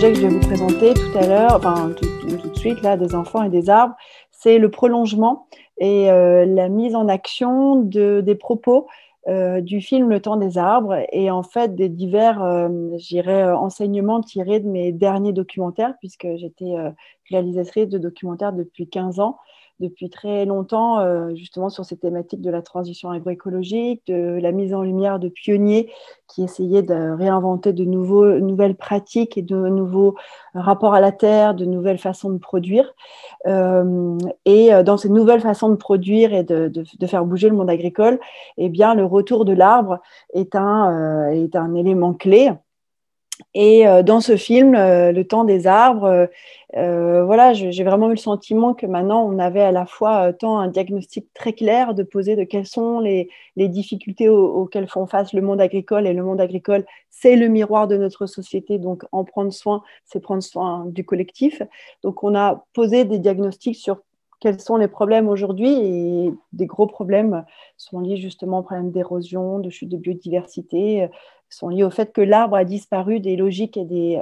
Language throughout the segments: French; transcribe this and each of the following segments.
projet que je vais vous présenter tout à l'heure, enfin tout de suite, là, des enfants et des arbres, c'est le prolongement et la mise en action des propos du film Le Temps des arbres et en fait des divers, je dirais, enseignements tirés de mes derniers documentaires, puisque j'étais réalisatrice de documentaires depuis 15 ans, depuis très longtemps, justement sur ces thématiques de la transition agroécologique, de la mise en lumière de pionniers qui essayaient de réinventer de nouvelles pratiques et de nouveaux rapports à la terre, de nouvelles façons de produire. Et dans ces nouvelles façons de produire et de faire bouger le monde agricole, eh bien, le retour de l'arbre est un élément clé. Et dans ce film, Le Temps des arbres, voilà, j'ai vraiment eu le sentiment que maintenant, on avait à la fois tant un diagnostic très clair de poser de quelles sont les difficultés auxquelles font face le monde agricole. Et le monde agricole, c'est le miroir de notre société. Donc, en prendre soin, c'est prendre soin du collectif. Donc, on a posé des diagnostics sur quels sont les problèmes aujourd'hui. Et des gros problèmes sont liés justement aux problèmes d'érosion, de chute de biodiversité, sont liés au fait que l'arbre a disparu des logiques et des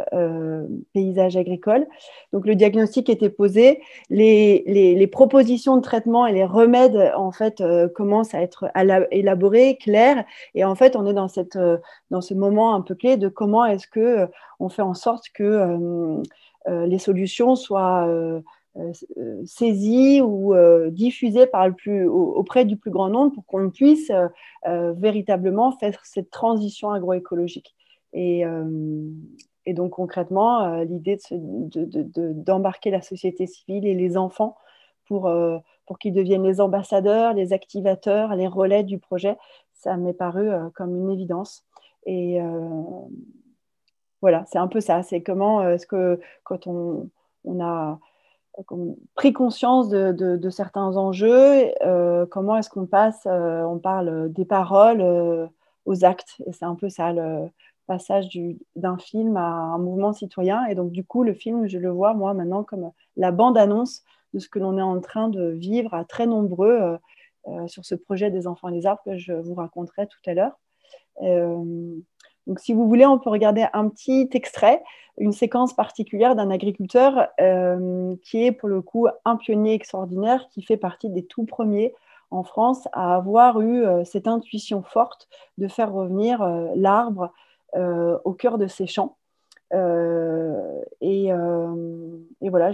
paysages agricoles. Donc, le diagnostic était posé, les propositions de traitement et les remèdes, en fait, commencent à être élaborés, clairs. Et en fait, on est dans ce moment un peu clé de comment est-ce qu'on fait en sorte que les solutions soient saisies ou diffusées auprès du plus grand nombre pour qu'on puisse véritablement faire cette transition agroécologique. Et donc concrètement, l'idée d'embarquer la société civile et les enfants pour qu'ils deviennent les ambassadeurs, les activateurs, les relais du projet, ça m'est paru comme une évidence. Et voilà, c'est un peu ça. C'est comment est-ce que quand on a pris conscience de certains enjeux, comment est-ce qu'on passe, on parle des paroles aux actes. Et c'est un peu ça, le passage d'un film à un mouvement citoyen. Et donc, du coup, le film, je le vois, moi, maintenant, comme la bande-annonce de ce que l'on est en train de vivre à très nombreux sur ce projet des enfants et des arbres que je vous raconterai tout à l'heure. Donc, si vous voulez, on peut regarder un petit extrait, une séquence particulière d'un agriculteur qui est pour le coup un pionnier extraordinaire, qui fait partie des tout premiers en France à avoir eu cette intuition forte de faire revenir l'arbre au cœur de ses champs. Et voilà,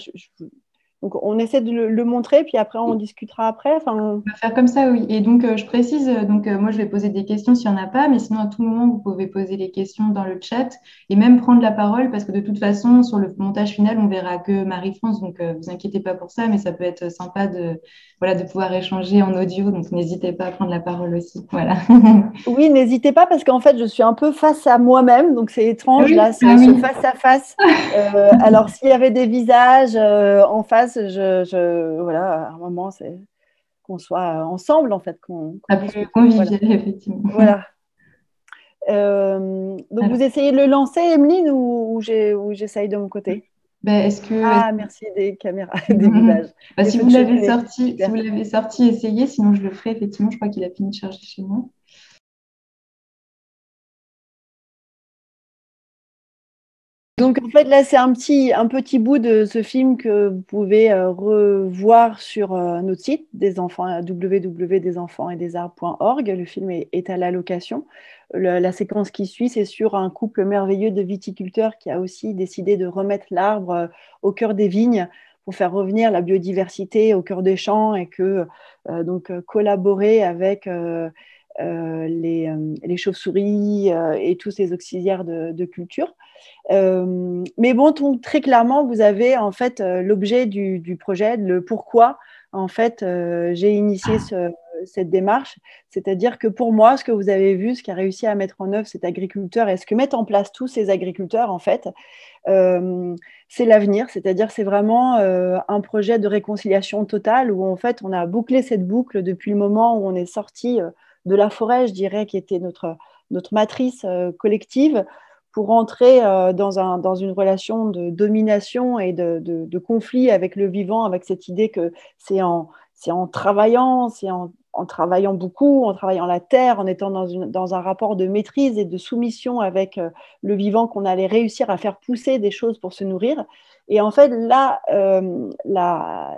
donc on essaie de le montrer, puis après on discutera après. Enfin, On va faire comme ça, oui. Et donc, je précise, moi, je vais poser des questions s'il n'y en a pas, mais sinon, à tout moment, vous pouvez poser les questions dans le chat et même prendre la parole parce que de toute façon, sur le montage final, on verra que Marie-France, donc vous inquiétez pas pour ça, mais ça peut être sympa voilà, de pouvoir échanger en audio, donc n'hésitez pas à prendre la parole aussi. Voilà. oui, n'hésitez pas parce qu'en fait, je suis un peu face à moi-même, donc c'est étrange Oui, là, ah ce oui. face à face. Alors, s'il y avait des visages en face, voilà, à un moment, c'est qu'on soit ensemble en fait, qu'on À plus discute. Voilà. convivial, effectivement. Voilà. Donc, Alors, vous essayez de le lancer, Emeline, ou j'essaye de mon côté? ben, Ah, merci des caméras, des Mhm. visages. Bah, Des si feux vous de l'avez cheminée. sorti, si Super. vous l'avez sorti, essayez, sinon je le ferai. Effectivement, je crois qu'il a fini de charger chez moi. Donc, en fait, là, c'est un petit bout de ce film que vous pouvez revoir sur notre site, www.desenfantsetdesarbres.org. Le film est à la location. La séquence qui suit, c'est sur un couple merveilleux de viticulteurs qui a aussi décidé de remettre l'arbre au cœur des vignes pour faire revenir la biodiversité au cœur des champs et collaborer avec les chauves-souris et tous ces auxiliaires de culture. Mais bon, très clairement, vous avez en fait l'objet du projet, le pourquoi en fait j'ai initié cette démarche. C'est-à-dire que pour moi, ce que vous avez vu, ce qu'a réussi à mettre en œuvre cet agriculteur et ce que mettent en place tous ces agriculteurs, en fait, c'est l'avenir. C'est-à-dire c'est vraiment un projet de réconciliation totale où en fait on a bouclé cette boucle depuis le moment où on est sorti de la forêt, je dirais, qui était notre matrice collective pour entrer dans une relation de domination et de conflit avec le vivant, avec cette idée que c'est en travaillant, en travaillant beaucoup, en travaillant la terre, en étant dans un rapport de maîtrise et de soumission avec le vivant qu'on allait réussir à faire pousser des choses pour se nourrir. Et en fait, là,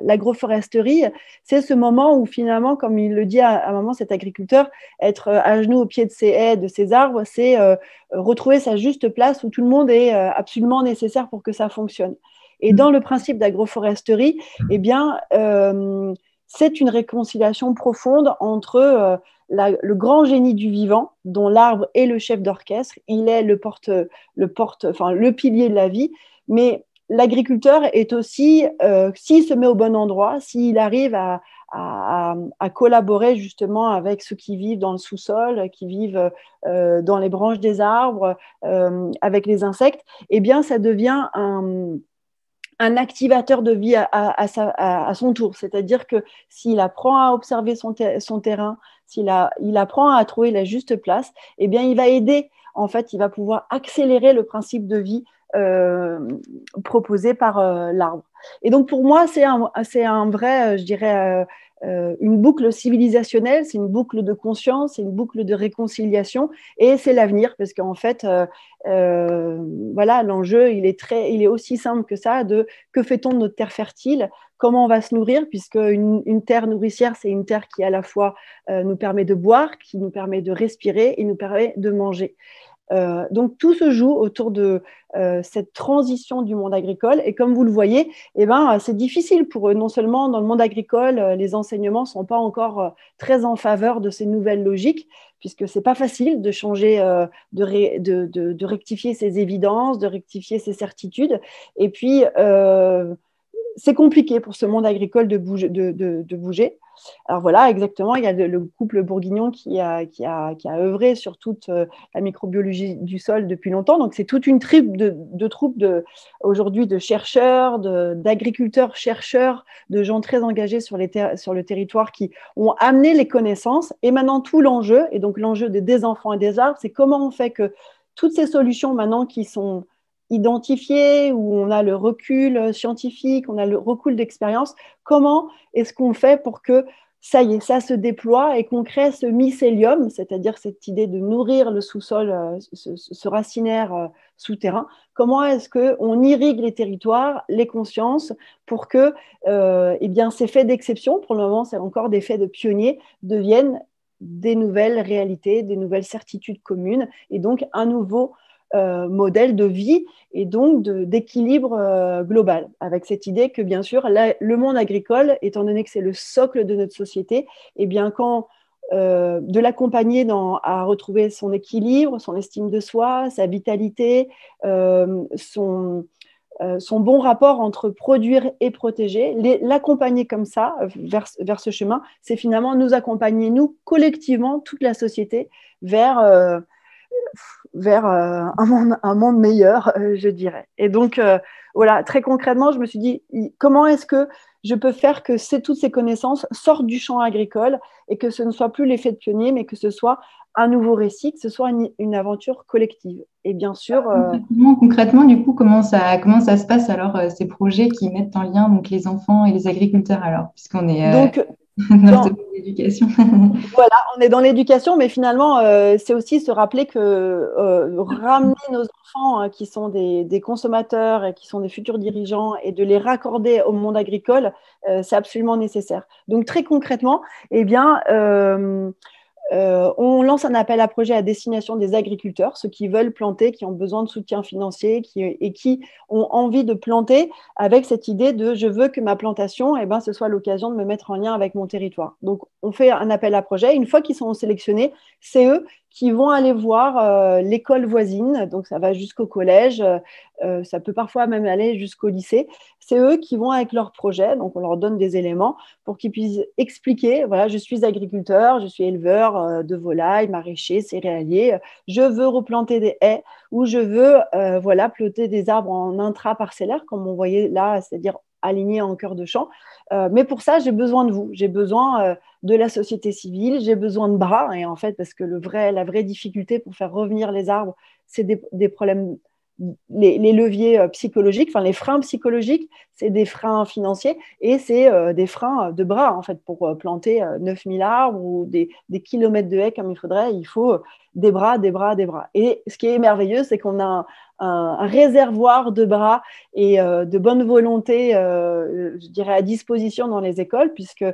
l'agroforesterie, c'est ce moment où finalement, comme il le dit à un moment, cet agriculteur, être à genoux au pied de ses haies, de ses arbres, c'est retrouver sa juste place où tout le monde est absolument nécessaire pour que ça fonctionne. Et dans le principe d'agroforesterie, eh bien, c'est une réconciliation profonde entre le grand génie du vivant, dont l'arbre est le chef d'orchestre, il est le pilier de la vie, mais l'agriculteur est aussi, s'il se met au bon endroit, s'il arrive à collaborer justement avec ceux qui vivent dans le sous-sol, qui vivent dans les branches des arbres, avec les insectes, eh bien, ça devient un activateur de vie à son tour. C'est-à-dire que s'il apprend à observer son terrain, il apprend à trouver la juste place, eh bien, il va aider. En fait, il va pouvoir accélérer le principe de vie proposé par l'arbre. Et donc, pour moi, c'est un vrai, je dirais, une boucle civilisationnelle, c'est une boucle de conscience, c'est une boucle de réconciliation, et c'est l'avenir, parce qu'en fait, voilà, l'enjeu, il est aussi simple que ça, que fait-on de notre terre fertile, comment on va se nourrir, puisque une terre nourricière, c'est une terre qui à la fois nous permet de boire, qui nous permet de respirer et nous permet de manger. Donc tout se joue autour de cette transition du monde agricole, et comme vous le voyez, eh ben, c'est difficile pour eux. Non seulement dans le monde agricole, les enseignements ne sont pas encore très en faveur de ces nouvelles logiques, puisque ce n'est pas facile de changer, de rectifier ces évidences, de rectifier ces certitudes, et puis c'est compliqué pour ce monde agricole de bouger. Alors voilà, exactement, il y a le couple Bourguignon qui a œuvré sur toute la microbiologie du sol depuis longtemps. Donc c'est toute une troupe aujourd'hui de chercheurs, d'agriculteurs, chercheurs, de gens très engagés sur le territoire qui ont amené les connaissances. Et maintenant tout l'enjeu, et donc l'enjeu des enfants et des arbres, c'est comment on fait que toutes ces solutions maintenant qui sont identifiées, où on a le recul scientifique, on a le recul d'expérience, comment est-ce qu'on fait pour que ça y est, ça se déploie et qu'on crée ce mycélium, c'est-à-dire cette idée de nourrir le sous-sol, ce racinaire souterrain. Comment est-ce qu'on irrigue les territoires, les consciences, pour que eh bien, ces faits d'exception, pour le moment c'est encore des faits de pionniers, deviennent des nouvelles réalités, des nouvelles certitudes communes, et donc un nouveau modèle de vie et donc d'équilibre global, avec cette idée que bien sûr le monde agricole, étant donné que c'est le socle de notre société, et bien quand de l'accompagner à retrouver son équilibre, son estime de soi, sa vitalité, son bon rapport entre produire et protéger, l'accompagner comme ça vers ce chemin, c'est finalement nous accompagner, nous, collectivement, toute la société, vers un monde meilleur, je dirais. Et donc, voilà, très concrètement, je me suis dit, comment est-ce que je peux faire que toutes ces connaissances sortent du champ agricole et que ce ne soit plus l'effet de pionnier, mais que ce soit un nouveau récit, que ce soit une aventure collective. Et bien sûr… Concrètement, du coup, comment ça se passe alors, ces projets qui mettent en lien donc, les enfants et les agriculteurs alors, puisqu'on est donc, dans l'éducation. Voilà, on est dans l'éducation, mais finalement, c'est aussi se rappeler que ramener nos enfants qui sont des consommateurs et qui sont des futurs dirigeants et de les raccorder au monde agricole, c'est absolument nécessaire. Donc, très concrètement, eh bien, on lance un appel à projet à destination des agriculteurs, ceux qui veulent planter, qui ont besoin de soutien financier et qui ont envie de planter avec cette idée de je veux que ma plantation, eh ben, ce soit l'occasion de me mettre en lien avec mon territoire. Donc, on fait un appel à projet. Une fois qu'ils sont sélectionnés, c'est eux qui vont aller voir l'école voisine, donc ça va jusqu'au collège, ça peut parfois même aller jusqu'au lycée. C'est eux qui vont avec leur projet, donc on leur donne des éléments pour qu'ils puissent expliquer, voilà, je suis agriculteur, je suis éleveur de volailles, maraîcher, céréalier, je veux replanter des haies ou je veux voilà, planter des arbres en intraparcellaire, comme on voyait là, c'est-à-dire alignés en cœur de champ. Mais pour ça, j'ai besoin de vous, j'ai besoin de la société civile, j'ai besoin de bras, et en fait, parce que la vraie difficulté pour faire revenir les arbres, c'est des problèmes les leviers psychologiques, enfin les freins psychologiques, c'est des freins financiers et c'est des freins de bras, en fait, pour planter 9000 arbres ou des kilomètres de haies comme il faudrait, il faut des bras, des bras, des bras. Et ce qui est merveilleux, c'est qu'on a un réservoir de bras et de bonne volonté, je dirais, à disposition dans les écoles, puisque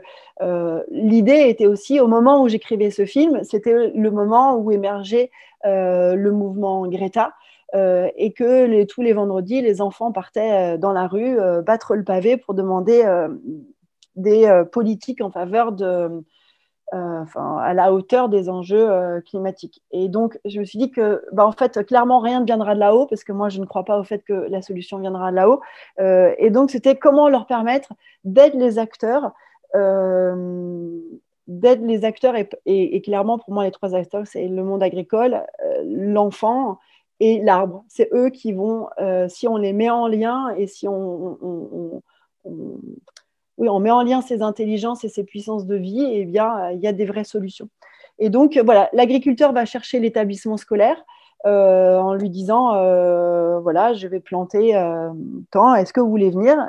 l'idée était aussi, au moment où j'écrivais ce film, c'était le moment où émergeait le mouvement Greta, et que tous les vendredis, les enfants partaient dans la rue battre le pavé pour demander des politiques en faveur à la hauteur des enjeux climatiques. Et donc, je me suis dit que, en fait, clairement, rien ne viendra de là-haut, parce que moi, je ne crois pas au fait que la solution viendra de là-haut. Et donc, c'était comment leur permettre d'être les acteurs, et clairement, pour moi, les trois acteurs, c'est le monde agricole, l'enfant et l'arbre. C'est eux qui vont, si on les met en lien et si oui, on met en lien ces intelligences et ces puissances de vie, et bien, il y a des vraies solutions. Et donc, voilà, l'agriculteur va chercher l'établissement scolaire en lui disant, voilà, je vais planter tant, est-ce que vous voulez venir?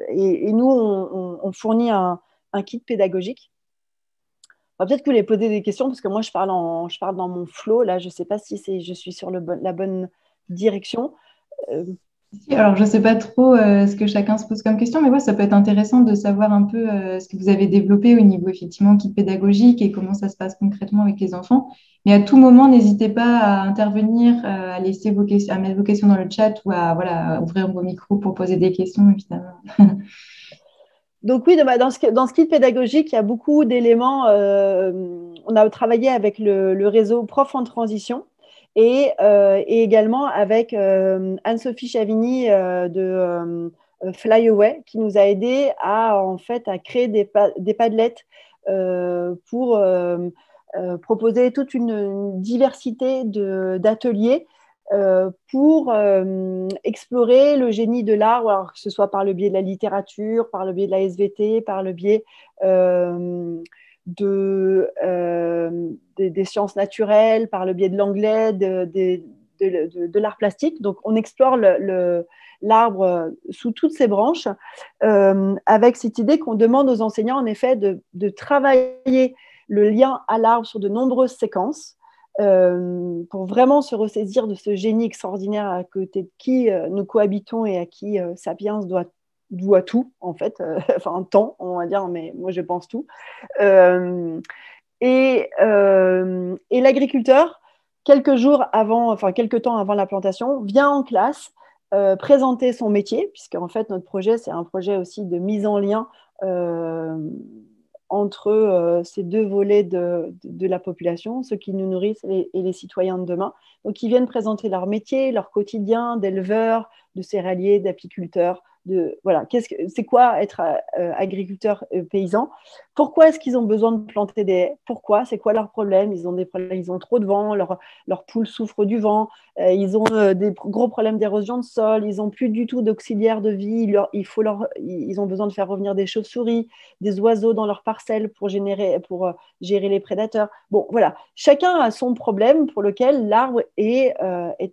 Et nous, on fournit un kit pédagogique. Peut-être que vous voulez poser des questions, parce que moi, je parle dans mon flow. Là, je ne sais pas si je suis sur la bonne direction. Alors, je ne sais pas trop ce que chacun se pose comme question, mais ouais, ça peut être intéressant de savoir un peu ce que vous avez développé au niveau effectivement kit pédagogique et comment ça se passe concrètement avec les enfants. Mais à tout moment, n'hésitez pas à intervenir, à laisser vos questions, à mettre vos questions dans le chat ou à, voilà, à ouvrir vos micros pour poser des questions, évidemment. Donc oui, dans ce kit pédagogique, il y a beaucoup d'éléments. On a travaillé avec le réseau Prof en transition et également avec Anne-Sophie Chavigny de Flyaway, qui nous a aidé en fait, à créer des Padlets pour proposer toute une diversité d'ateliers pour explorer le génie de l'art, alors que ce soit par le biais de la littérature, par le biais de la SVT, par le biais des sciences naturelles, par le biais de l'anglais, de l'art plastique. Donc, on explore l'arbre sous toutes ses branches, avec cette idée qu'on demande aux enseignants, en effet, de travailler le lien à l'arbre sur de nombreuses séquences, pour vraiment se ressaisir de ce génie extraordinaire à côté de qui nous cohabitons et à qui Sapiens doit tout, en fait, enfin tant, on va dire, mais moi je pense tout. Et l'agriculteur, quelques temps avant la plantation, vient en classe présenter son métier, puisque en fait notre projet, c'est un projet aussi de mise en lien entre ces deux volets de la population, ceux qui nous nourrissent et les citoyens de demain. Donc, ils viennent présenter leur métier, leur quotidien d'éleveurs, de céréaliers, d'apiculteurs. Voilà, c'est quoi être agriculteur paysan? Pourquoi est-ce qu'ils ont besoin de planter des haies? Pourquoi? C'est quoi leur problème? Ils ont des problèmes, ils ont trop de vent, leurs poules souffrent du vent, ils ont des gros problèmes d'érosion de sol, ils n'ont plus du tout d'auxiliaire de vie, ils ont besoin de faire revenir des chauves-souris, des oiseaux dans leurs parcelles pour gérer les prédateurs. Bon, voilà, chacun a son problème pour lequel l'arbre est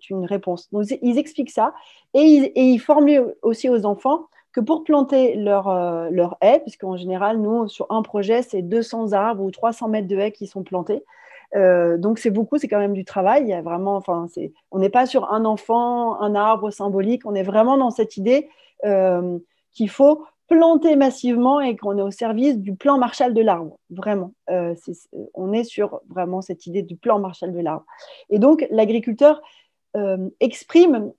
une réponse. Donc, ils expliquent ça et ils formulent aussi aux enfants que pour planter leur haie, puisqu'en général, nous, sur un projet, c'est 200 arbres ou 300 mètres de haies qui sont plantés. Donc, c'est beaucoup, c'est quand même du travail. Il y a vraiment, on n'est pas sur un enfant, un arbre symbolique. On est vraiment dans cette idée qu'il faut planter massivement et qu'on est au service du plan Marshall de l'arbre. Vraiment. On est sur vraiment cette idée du plan Marshall de l'arbre. Et donc, l'agriculteur exprime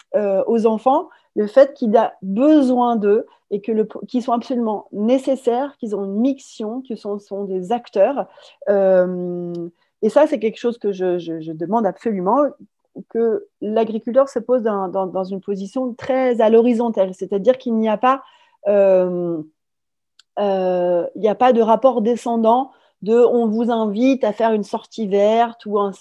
aux enfants le fait qu'il a besoin d'eux et qu'ils sont absolument nécessaires, qu'ils ont une mission, qu'ils sont des acteurs. Et ça, c'est quelque chose que je demande absolument, que l'agriculteur se pose dans une position très à l'horizontale, c'est-à-dire qu'il n'y a pas de rapport descendant on vous invite à faire une sortie verte ou une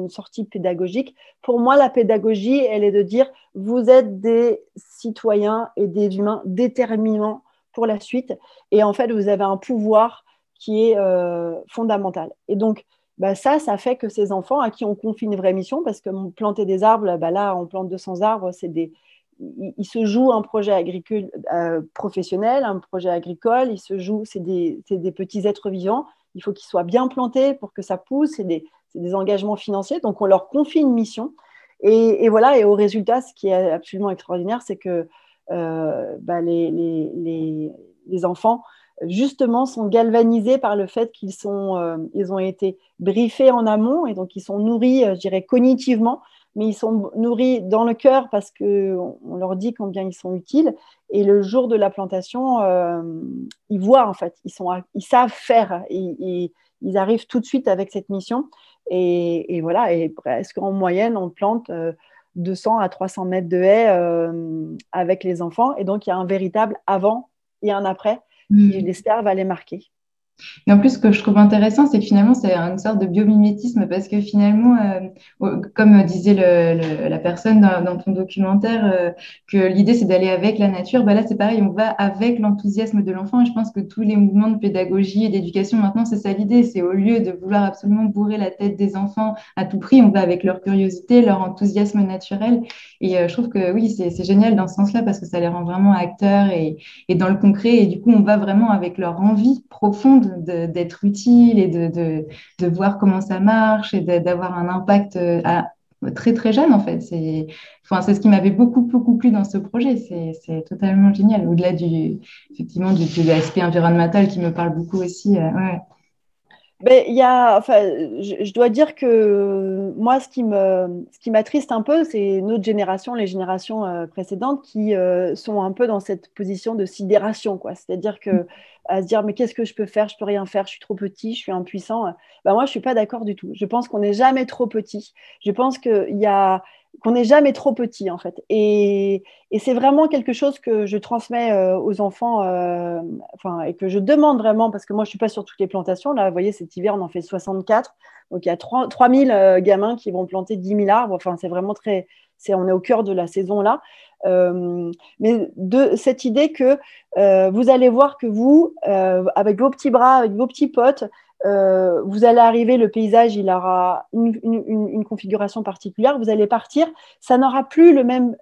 sortie pédagogique. Pour moi, la pédagogie, elle est de dire vous êtes des citoyens et des humains déterminants pour la suite. Et en fait, vous avez un pouvoir qui est fondamental. Et donc, bah, ça fait que ces enfants à qui on confie une vraie mission, parce que planter des arbres, bah là, on plante 200 arbres, il se joue un projet agricole professionnel, un projet agricole, c'est des petits êtres vivants, il faut qu'ils soient bien plantés pour que ça pousse, c'est des engagements financiers, donc on leur confie une mission. Et voilà, et au résultat, ce qui est absolument extraordinaire, c'est que bah, les enfants, justement, sont galvanisés par le fait ils ont été briefés en amont, et donc ils sont nourris, je dirais, cognitivement, mais ils sont nourris dans le cœur parce qu'on leur dit combien ils sont utiles. Et le jour de la plantation, ils voient, en fait, ils savent faire, ils arrivent tout de suite avec cette mission. Et voilà, et presque en moyenne, on plante 200 à 300 mètres de haies avec les enfants. Et donc, il y a un véritable avant et un après qui, Mm. j'espère, va les marquer. Et en plus, ce que je trouve intéressant, c'est que finalement, c'est une sorte de biomimétisme parce que finalement, comme disait la personne dans ton documentaire, que l'idée, c'est d'aller avec la nature, bah là, c'est pareil, on va avec l'enthousiasme de l'enfant. Et je pense que tous les mouvements de pédagogie et d'éducation, maintenant, c'est ça l'idée. C'est au lieu de vouloir absolument bourrer la tête des enfants à tout prix, on va avec leur curiosité, leur enthousiasme naturel. Et je trouve que oui, c'est génial dans ce sens-là parce que ça les rend vraiment acteurs et dans le concret. Et du coup, on va vraiment avec leur envie profonde d'être utile et de voir comment ça marche et d'avoir un impact très, très jeune, en fait. C'est ce qui m'avait beaucoup, beaucoup plu dans ce projet. C'est totalement génial. Au-delà effectivement, de l'aspect environnemental qui me parle beaucoup aussi. Ouais. Ben, enfin, je dois dire que moi, ce qui m'attriste un peu, c'est notre génération, les générations précédentes qui sont un peu dans cette position de sidération, quoi. C'est-à-dire que à se dire, mais qu'est-ce que je peux faire? Je peux rien faire, je suis trop petit, je suis impuissant. Ben, moi, je suis pas d'accord du tout. Je pense qu'on n'est jamais trop petit. Je pense qu'on n'est jamais trop petit, en fait. Et c'est vraiment quelque chose que je transmets aux enfants, enfin, et que je demande vraiment, parce que moi, je ne suis pas sur toutes les plantations. Là, vous voyez, cet hiver, on en fait 64. Donc, il y a 3000 gamins qui vont planter 10 000 arbres. Enfin, c'est vraiment on est au cœur de la saison là. Mais de cette idée que vous allez voir que vous, avec vos petits bras, avec vos petits potes, vous allez arriver, le paysage, il aura une configuration particulière, vous allez partir, ça n'aura plus le même.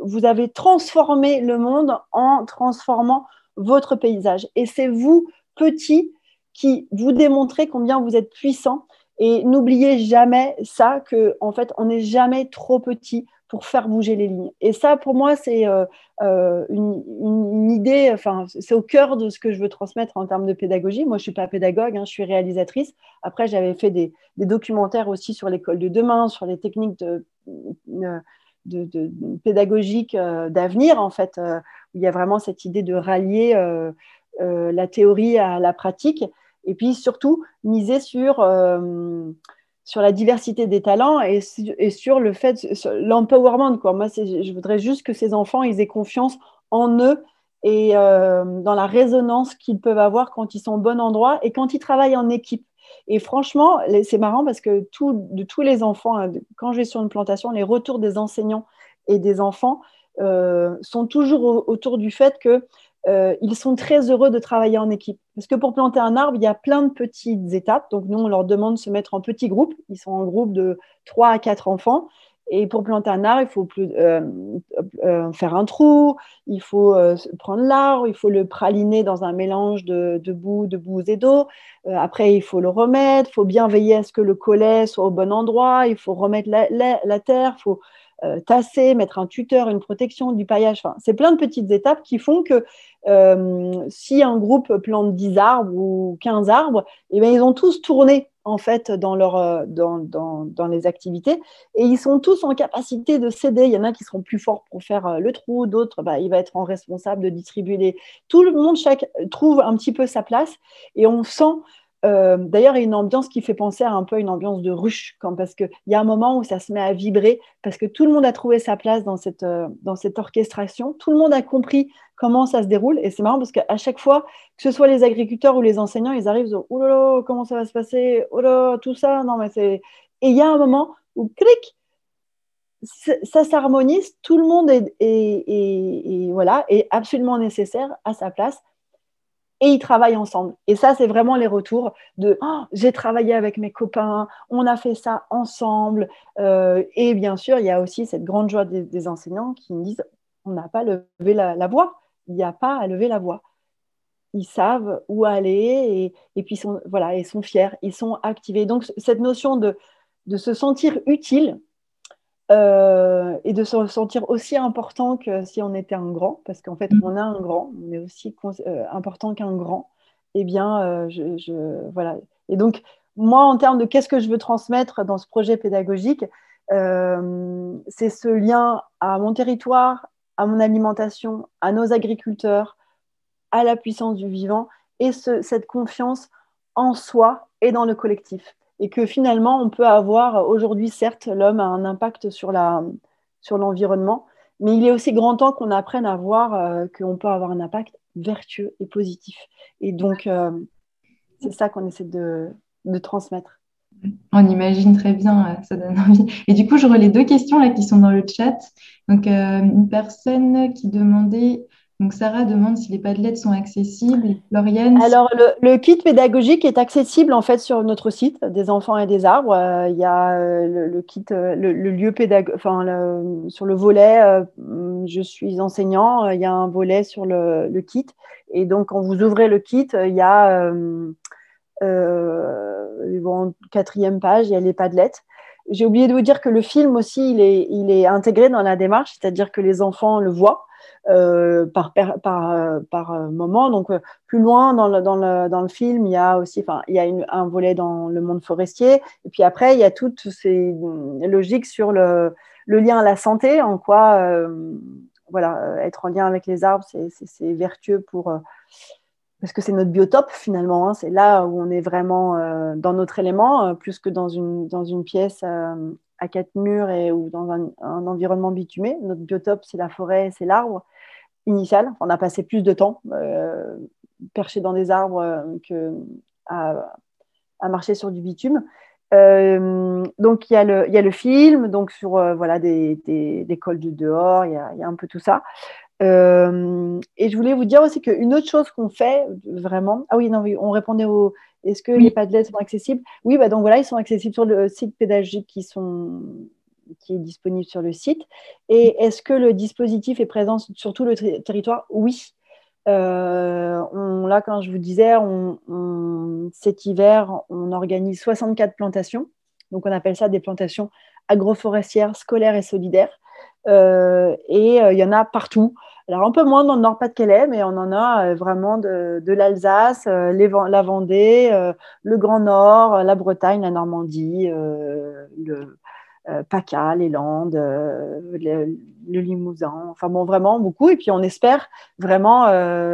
Vous avez transformé le monde en transformant votre paysage. Et c'est vous, petits, qui vous démontrez combien vous êtes puissant. Et n'oubliez jamais ça, en fait, on n'est jamais trop petit pour faire bouger les lignes. Et ça, pour moi, c'est une idée, enfin, c'est au cœur de ce que je veux transmettre en termes de pédagogie. Moi, je ne suis pas pédagogue, hein, je suis réalisatrice. Après, j'avais fait des documentaires aussi sur l'école de demain, sur les techniques de pédagogique d'avenir, en fait, où il y a vraiment cette idée de rallier la théorie à la pratique. Et puis surtout, miser sur la diversité des talents et sur le fait, sur l'empowerment, quoi. Moi, je voudrais juste que ces enfants, ils aient confiance en eux et dans la résonance qu'ils peuvent avoir quand ils sont au bon endroit et quand ils travaillent en équipe. Et franchement, c'est marrant parce que de tous les enfants, hein, quand je vais sur une plantation, les retours des enseignants et des enfants sont toujours autour du fait que ils sont très heureux de travailler en équipe. Parce que pour planter un arbre, il y a plein de petites étapes. Donc, nous, on leur demande de se mettre en petits groupes. Ils sont en groupe de 3 à 4 enfants. Et pour planter un arbre, il faut faire un trou, il faut prendre l'arbre, il faut le praliner dans un mélange de boue et d'eau. Après, il faut le remettre, il faut bien veiller à ce que le collet soit au bon endroit, il faut remettre la terre, il faut tasser, mettre un tuteur, une protection, du paillage. Enfin, c'est plein de petites étapes qui font que si un groupe plante 10 arbres ou 15 arbres, eh bien, ils ont tous tourné en fait dans les activités et ils sont tous en capacité de s'aider. Il y en a qui seront plus forts pour faire le trou, d'autres, bah, il va être en responsable de distribuer les. Tout le monde trouve un petit peu sa place et on sent d'ailleurs, il y a une ambiance qui fait penser à un peu une ambiance de ruche, parce qu'il y a un moment où ça se met à vibrer, parce que tout le monde a trouvé sa place dans cette orchestration, tout le monde a compris comment ça se déroule, et c'est marrant parce qu'à chaque fois, que ce soit les agriculteurs ou les enseignants, ils arrivent, oh là là, comment ça va se passer, oh là, tout ça, non mais c'est. Et il y a un moment où, clic, ça s'harmonise, tout le monde voilà, est absolument nécessaire à sa place. et ils travaillent ensemble. Et ça, c'est vraiment les retours de oh, j'ai travaillé avec mes copains, on a fait ça ensemble. Et bien sûr, il y a aussi cette grande joie des enseignants qui me disent on n'a pas levé la voix, il n'y a pas à lever la voix. Ils savent où aller et puis voilà, ils sont fiers, ils sont activés. Donc, cette notion de se sentir utile et de se sentir aussi important que si on était un grand, parce qu'en fait, on a un grand, on est aussi important qu'un grand, eh bien, voilà. Et donc, moi, en termes de qu'est-ce que je veux transmettre dans ce projet pédagogique, c'est ce lien à mon territoire, à mon alimentation, à nos agriculteurs, à la puissance du vivant et cette confiance en soi et dans le collectif. Et que finalement, on peut avoir, aujourd'hui, certes, l'homme a un impact sur l'environnement, mais il est aussi grand temps qu'on apprenne à voir qu'on peut avoir un impact vertueux et positif. Et donc, c'est ça qu'on essaie de transmettre. On imagine très bien, ça donne envie. Et du coup, je relais deux questions là qui sont dans le chat. Donc, une personne qui demandait, donc Sarah demande si les Padlets sont accessibles. Et Floriane, Alors, le kit pédagogique est accessible en fait sur notre site des enfants et des arbres. Il y a le kit, le lieu pédagogique, enfin, sur le volet je suis enseignant, il y a un volet sur le kit. Et donc, quand vous ouvrez le kit, il y a bon, quatrième page, il y a les Padlets. J'ai oublié de vous dire que le film aussi, il est intégré dans la démarche, c'est-à-dire que les enfants le voient par moment. Donc, plus loin dans le film, il y a aussi il y a un volet dans le monde forestier. Et puis après, il y a toutes ces logiques sur le lien à la santé, en quoi voilà, être en lien avec les arbres, c'est vertueux parce que c'est notre biotope finalement, hein. C'est là où on est vraiment dans notre élément, plus que dans une pièce à quatre murs ou dans un environnement bitumé. Notre biotope, c'est la forêt, c'est l'arbre initial. On a passé plus de temps perché dans des arbres à marcher sur du bitume. Donc il y a le film, donc sur voilà, des cols de dehors, il y a un peu tout ça. Et je voulais vous dire aussi qu'une autre chose qu'on fait vraiment, ah oui, non, oui, on répondait au est-ce que les oui. Padlets sont accessibles? Oui, bah donc voilà, ils sont accessibles sur le site pédagogique qui est disponible sur le site. Et est-ce que le dispositif est présent sur tout le territoire? Oui. Là, quand je vous disais, cet hiver, on organise 64 plantations. Donc, on appelle ça des plantations agroforestières, scolaires et solidaires. Et il y en a partout. Alors, un peu moins dans le Nord-Pas-de-Calais, mais on en a vraiment de l'Alsace, la Vendée, le Grand Nord, la Bretagne, la Normandie, le PACA, les Landes, le Limousin, enfin bon, vraiment beaucoup. Et puis on espère vraiment,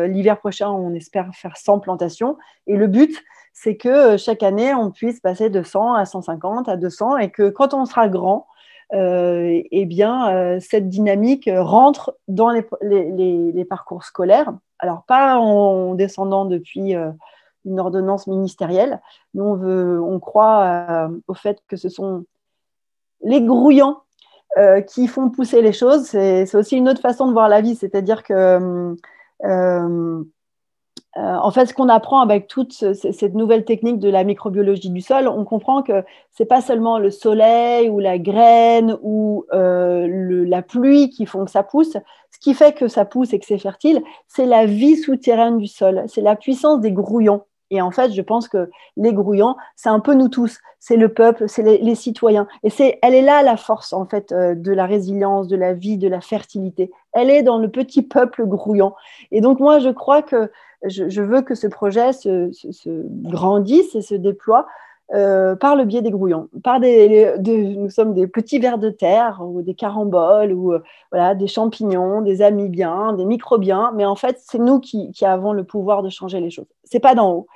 l'hiver prochain, on espère faire 100 plantations. Et le but, c'est que chaque année, on puisse passer de 100 à 150 à 200 et que quand on sera grand, eh bien, cette dynamique rentre dans les parcours scolaires. Alors, pas en descendant depuis une ordonnance ministérielle. Nous, on croit au fait que ce sont les grouillants qui font pousser les choses. C'est aussi une autre façon de voir la vie, c'est-à-dire que en fait, ce qu'on apprend avec toute cette nouvelle technique de la microbiologie du sol, on comprend que ce n'est pas seulement le soleil ou la graine ou la pluie qui font que ça pousse. Ce qui fait que ça pousse et que c'est fertile, c'est la vie souterraine du sol, c'est la puissance des grouillons. Et en fait, je pense que les grouillons, c'est un peu nous tous, c'est le peuple, c'est les citoyens. Et elle est là la force en fait de la résilience, de la vie, de la fertilité. Elle est dans le petit peuple grouillant. Et donc moi, je crois que je veux que ce projet se grandisse et se déploie par le biais des grouillons. Nous sommes des petits vers de terre ou des caramboles ou voilà, des champignons, des amibiens, des microbiens, mais en fait, c'est nous qui avons le pouvoir de changer les choses. Ce n'est pas d'en haut.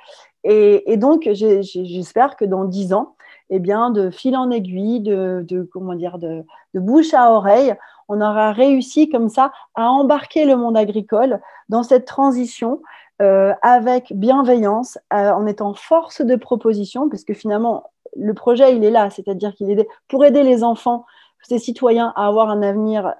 Et donc, j'espère que dans 10 ans, eh bien, de fil en aiguille, comment dire, de bouche à oreille, on aura réussi comme ça à embarquer le monde agricole dans cette transition avec bienveillance, en étant force de proposition, parce que finalement, le projet, il est là, c'est-à-dire qu'il est pour aider les enfants, ces citoyens, à avoir un avenir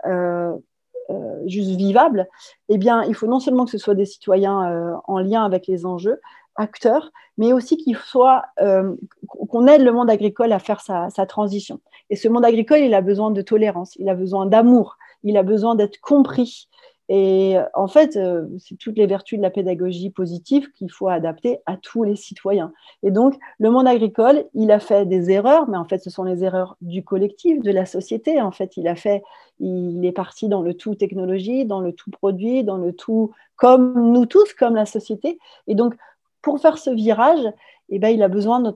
juste vivable, eh bien, il faut non seulement que ce soit des citoyens en lien avec les enjeux, acteurs, mais aussi qu'on aide le monde agricole à faire sa transition. Et ce monde agricole, il a besoin de tolérance, il a besoin d'amour, il a besoin d'être compris. Et en fait, c'est toutes les vertus de la pédagogie positive qu'il faut adapter à tous les citoyens. Et donc, le monde agricole, il a fait des erreurs, mais en fait, ce sont les erreurs du collectif, de la société. En fait, il est parti dans le tout technologie, dans le tout produit, dans le tout comme nous tous, comme la société. Et donc, pour faire ce virage, eh ben, il a besoin de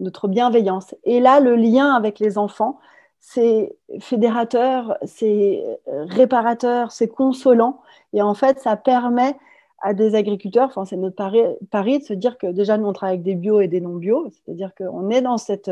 notre bienveillance. Et là, le lien avec les enfants, c'est fédérateur, c'est réparateur, c'est consolant. Et en fait, ça permet à des agriculteurs, enfin, c'est notre pari de se dire que déjà, nous, on travaille avec des bio et des non-bio, c'est-à-dire qu'on est dans cette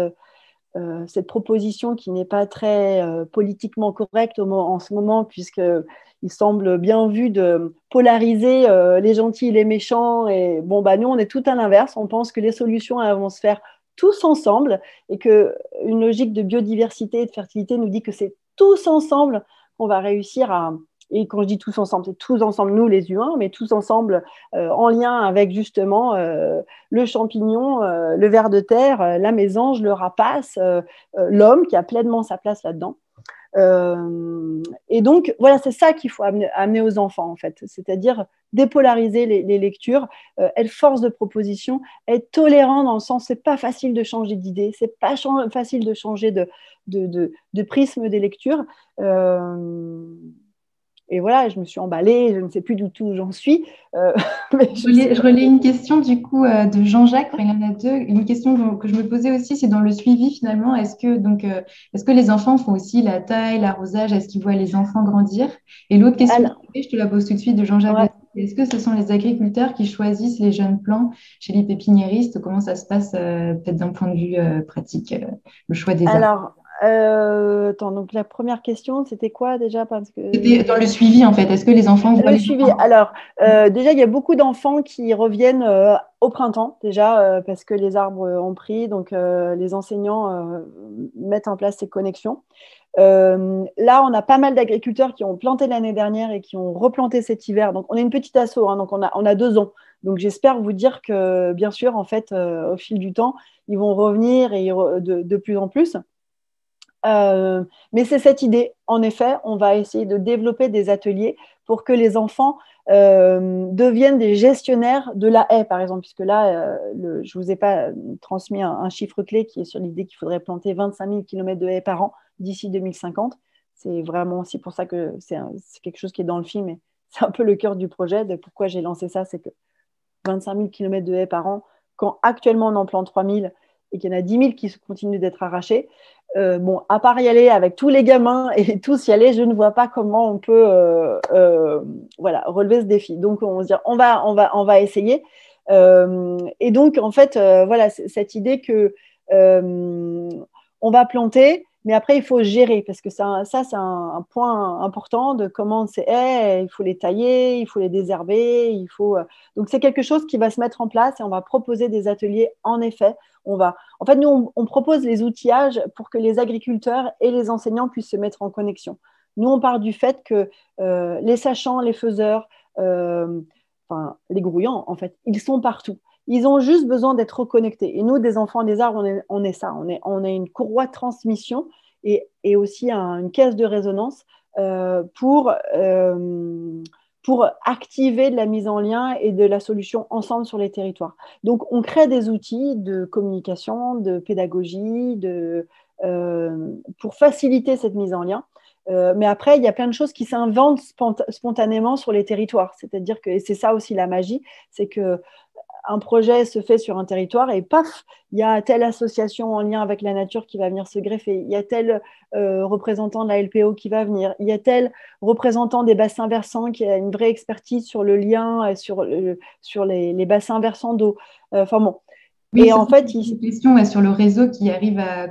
proposition qui n'est pas très politiquement correcte en ce moment, puisqu'il semble bien vu de polariser les gentils et les méchants. Et bon, bah, nous, on est tout à l'inverse. On pense que les solutions vont se faire tous ensemble et qu'une logique de biodiversité et de fertilité nous dit que c'est tous ensemble qu'on va réussir à… Et quand je dis tous ensemble, c'est tous ensemble, nous les humains, mais tous ensemble en lien avec justement le champignon, le ver de terre, la mésange, le rapace, l'homme qui a pleinement sa place là-dedans. Et donc, voilà, c'est ça qu'il faut amener aux enfants, en fait, c'est-à-dire dépolariser les lectures, être force de proposition, être tolérant dans le sens, c'est pas facile de changer d'idée, c'est pas facile de changer de prisme des lectures. Et voilà, je me suis emballée, je ne sais plus du tout où j'en suis. Je relais une question du coup de Jean-Jacques, enfin, il y en a deux. Une question que je me posais aussi, c'est dans le suivi finalement. Est-ce que les enfants font aussi la taille, l'arrosage? Est-ce qu'ils voient les enfants grandir? Et l'autre question, je te la pose tout de suite de Jean-Jacques. Ouais. Est-ce que ce sont les agriculteurs qui choisissent les jeunes plants chez les pépiniéristes? Comment ça se passe peut-être d'un point de vue pratique, le choix des arbres? Attends, donc la première question, c'était quoi déjà? C'était dans le suivi, en fait. Est-ce que les enfants voient le suivi? Alors, déjà, il y a beaucoup d'enfants qui reviennent au printemps, déjà, parce que les arbres ont pris, donc les enseignants mettent en place ces connexions. Là, on a pas mal d'agriculteurs qui ont planté l'année dernière et qui ont replanté cet hiver. Donc, on est une petite asso, hein, donc on a 2 ans. Donc, j'espère vous dire que, bien sûr, en fait, au fil du temps, ils vont revenir et de plus en plus. Mais c'est cette idée. En effet, on va essayer de développer des ateliers pour que les enfants deviennent des gestionnaires de la haie, par exemple, puisque là, je ne vous ai pas transmis un chiffre clé qui est sur l'idée qu'il faudrait planter 25 000 km de haies par an d'ici 2050. C'est vraiment aussi pour ça que c'est quelque chose qui est dans le film et c'est un peu le cœur du projet de pourquoi j'ai lancé ça, c'est que 25 000 km de haies par an, quand actuellement on en plante 3 000 et qu'il y en a 10 000 qui continuent d'être arrachés, bon, à part y aller avec tous les gamins et tous y aller, je ne vois pas comment on peut voilà, relever ce défi. Donc, on se dit, on va essayer. Et donc, en fait, voilà, cette idée que on va planter, mais après, il faut gérer, parce que ça c'est un point important de comment c'est. Il faut les tailler, il faut les désherber, donc, c'est quelque chose qui va se mettre en place et on va proposer des ateliers, en effet. En fait, nous, on propose les outillages pour que les agriculteurs et les enseignants puissent se mettre en connexion. Nous, on part du fait que les sachants, les faiseurs, enfin, les grouillants, en fait, ils sont partout. Ils ont juste besoin d'être reconnectés. Et nous, des enfants des arbres, on est ça. On est une courroie de transmission et aussi une caisse de résonance pour activer de la mise en lien et de la solution ensemble sur les territoires. Donc, on crée des outils de communication, de pédagogie, pour faciliter cette mise en lien. Mais après, il y a plein de choses qui s'inventent spontanément sur les territoires. C'est-à-dire que, et c'est ça aussi la magie, c'est que un projet se fait sur un territoire et paf, il y a telle association en lien avec la nature qui va venir se greffer, il y a tel représentant de la LPO qui va venir, il y a tel représentant des bassins versants qui a une vraie expertise sur le lien, sur les bassins versants d'eau. Enfin bon. Oui, et en fait, une question sur le réseau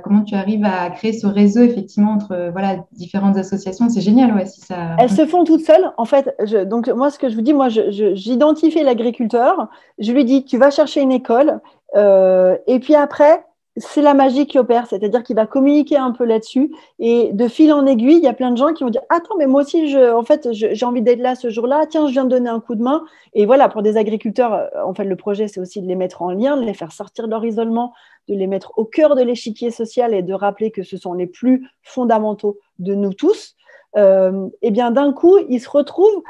comment tu arrives à créer ce réseau effectivement entre voilà, différentes associations. C'est génial, ouais, si ça. Elles se font toutes seules. En fait, donc moi, ce que je vous dis, moi, j'identifie l'agriculteur. Je lui dis, tu vas chercher une école, et puis après, c'est la magie qui opère, c'est-à-dire qu'il va communiquer un peu là-dessus et de fil en aiguille, il y a plein de gens qui vont dire attends, mais moi aussi, en fait, j'ai envie d'être là ce jour-là, tiens, je viens de donner un coup de main. Et voilà, pour des agriculteurs, en fait, le projet, c'est aussi de les mettre en lien, de les faire sortir de leur isolement, de les mettre au cœur de l'échiquier social et de rappeler que ce sont les plus fondamentaux de nous tous. Et bien d'un coup, ils se retrouvent.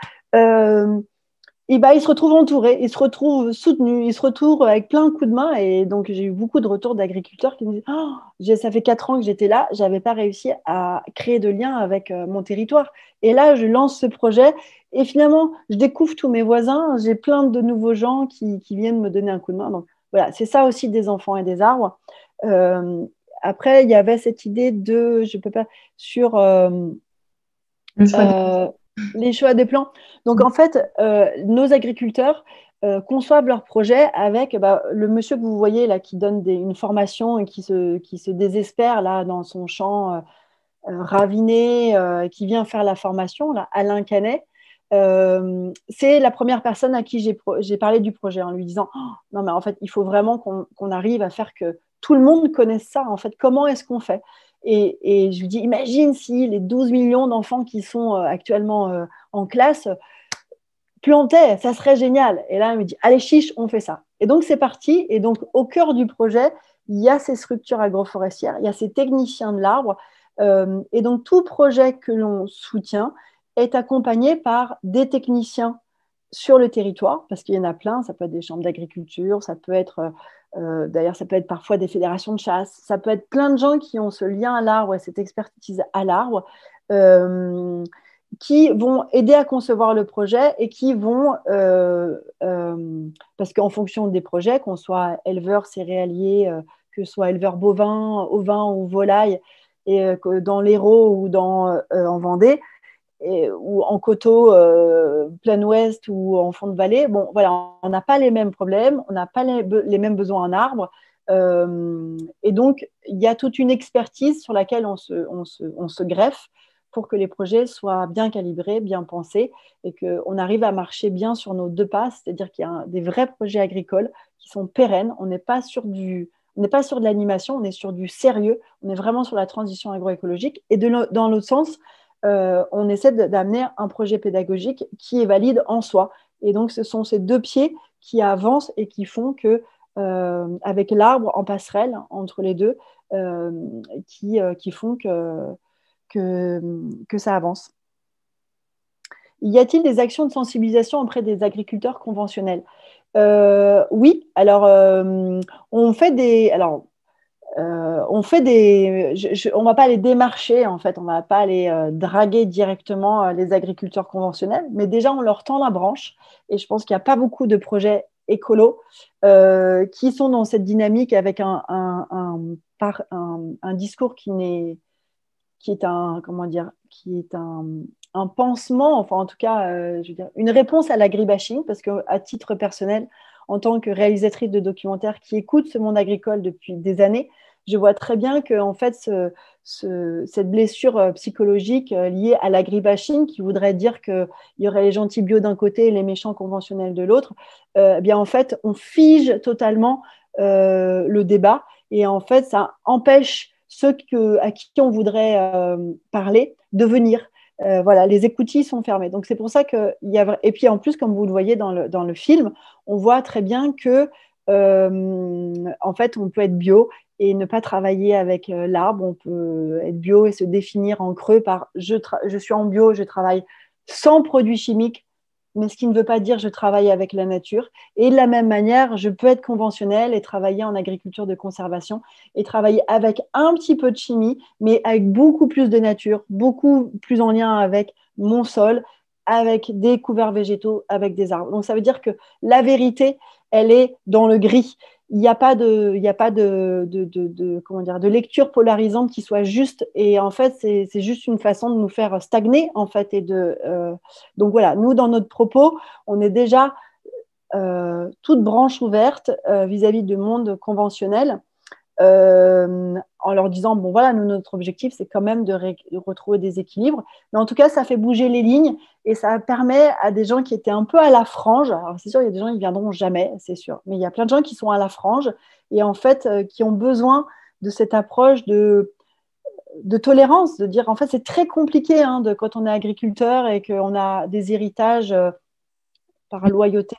Et bah, ils se retrouvent entourés, ils se retrouvent soutenus, ils se retrouvent avec plein de coups de main. Et donc, j'ai eu beaucoup de retours d'agriculteurs qui me disent oh, ça fait 4 ans que j'étais là, je n'avais pas réussi à créer de lien avec mon territoire. Et là, je lance ce projet et finalement, je découvre tous mes voisins, j'ai plein de nouveaux gens qui viennent me donner un coup de main. Donc, voilà, c'est ça aussi des enfants et des arbres. Euh, Après, il y avait cette idée de, je peux pas, sur Le choix de... euh, les choix des plans. Donc, en fait, nos agriculteurs conçoivent leur projet avec le monsieur que vous voyez là qui donne une formation et qui se désespère là dans son champ raviné, qui vient faire la formation, là, Alain Canet. C'est la première personne à qui j'ai parlé du projet en lui disant oh, non, mais en fait, il faut vraiment qu'on arrive à faire que tout le monde connaisse ça. En fait, comment est-ce qu'on fait et je lui dis imagine si les 12 millions d'enfants qui sont actuellement en classe plantaient, ça serait génial. Et là, il me dit allez, chiche, on fait ça. Et donc, c'est parti. Et donc, au cœur du projet, il y a ces structures agroforestières, il y a ces techniciens de l'arbre. Et donc, tout projet que l'on soutient est accompagné par des techniciens sur le territoire, parce qu'il y en a plein. Ça peut être des chambres d'agriculture, ça peut être, d'ailleurs, ça peut être parfois des fédérations de chasse, ça peut être plein de gens qui ont ce lien à l'arbre et cette expertise à l'arbre, qui vont aider à concevoir le projet et qui vont, parce qu'en fonction des projets, qu'on soit éleveur céréalier, que ce soit éleveur bovin, ovin ou volaille, et que dans l'Hérault ou en Vendée, ou en coteaux plein ouest ou en fond de vallée, bon, voilà, on n'a pas les mêmes problèmes, on n'a pas les mêmes besoins en arbre. Et donc, il y a toute une expertise sur laquelle on se greffe pour que les projets soient bien calibrés, bien pensés et qu'on arrive à marcher bien sur nos deux pas, c'est-à-dire qu'il y a des vrais projets agricoles qui sont pérennes. On n'est pas sur de l'animation, on est sur du sérieux, on est vraiment sur la transition agroécologique. Et dans l'autre sens, on essaie d'amener un projet pédagogique qui est valide en soi. Et donc, ce sont ces deux pieds qui avancent et qui font que, avec l'arbre en passerelle entre les deux, qui font que ça avance. Y a-t-il des actions de sensibilisation auprès des agriculteurs conventionnels? Oui, alors on fait des... Alors, on va pas les démarcher en fait, on va pas aller draguer directement les agriculteurs conventionnels, mais déjà on leur tend la branche et je pense qu'il n'y a pas beaucoup de projets écolos qui sont dans cette dynamique avec un discours qui est un, comment dire, qui est un pansement, enfin en tout cas, je veux dire, une réponse à l'agribashing, parce qu'à titre personnel, en tant que réalisatrice de documentaires qui écoute ce monde agricole depuis des années, je vois très bien que en fait, cette blessure psychologique liée à l'agribashing, qui voudrait dire qu'il y aurait les gentils bio d'un côté et les méchants conventionnels de l'autre, eh bien en fait, on fige totalement le débat et en fait, ça empêche ceux à qui on voudrait parler de venir. Voilà, les écoutilles sont fermées. Donc c'est pour ça qu'il y a... Et puis en plus, comme vous le voyez dans le film, on voit très bien que en fait, on peut être bio et ne pas travailler avec l'arbre. On peut être bio et se définir en creux par je suis en bio, je travaille sans produits chimiques, mais ce qui ne veut pas dire je travaille avec la nature. Et de la même manière, je peux être conventionnel et travailler en agriculture de conservation et travailler avec un petit peu de chimie, mais avec beaucoup plus de nature, beaucoup plus en lien avec mon sol, avec des couverts végétaux, avec des arbres. Donc ça veut dire que la vérité, elle est dans le gris. Il n'y a pas comment dire, de lecture polarisante qui soit juste. Et en fait, c'est juste une façon de nous faire stagner, en fait. Donc voilà, nous, dans notre propos, on est déjà toute branche ouverte vis-à-vis du monde conventionnel. en leur disant, bon voilà, nous, notre objectif, c'est quand même de retrouver des équilibres. Mais en tout cas, ça fait bouger les lignes et ça permet à des gens qui étaient un peu à la frange, alors c'est sûr, il y a des gens qui ne viendront jamais, c'est sûr, mais il y a plein de gens qui sont à la frange et en fait, qui ont besoin de cette approche de tolérance, de dire, en fait, c'est très compliqué hein, quand on est agriculteur et qu'on a des héritages par loyauté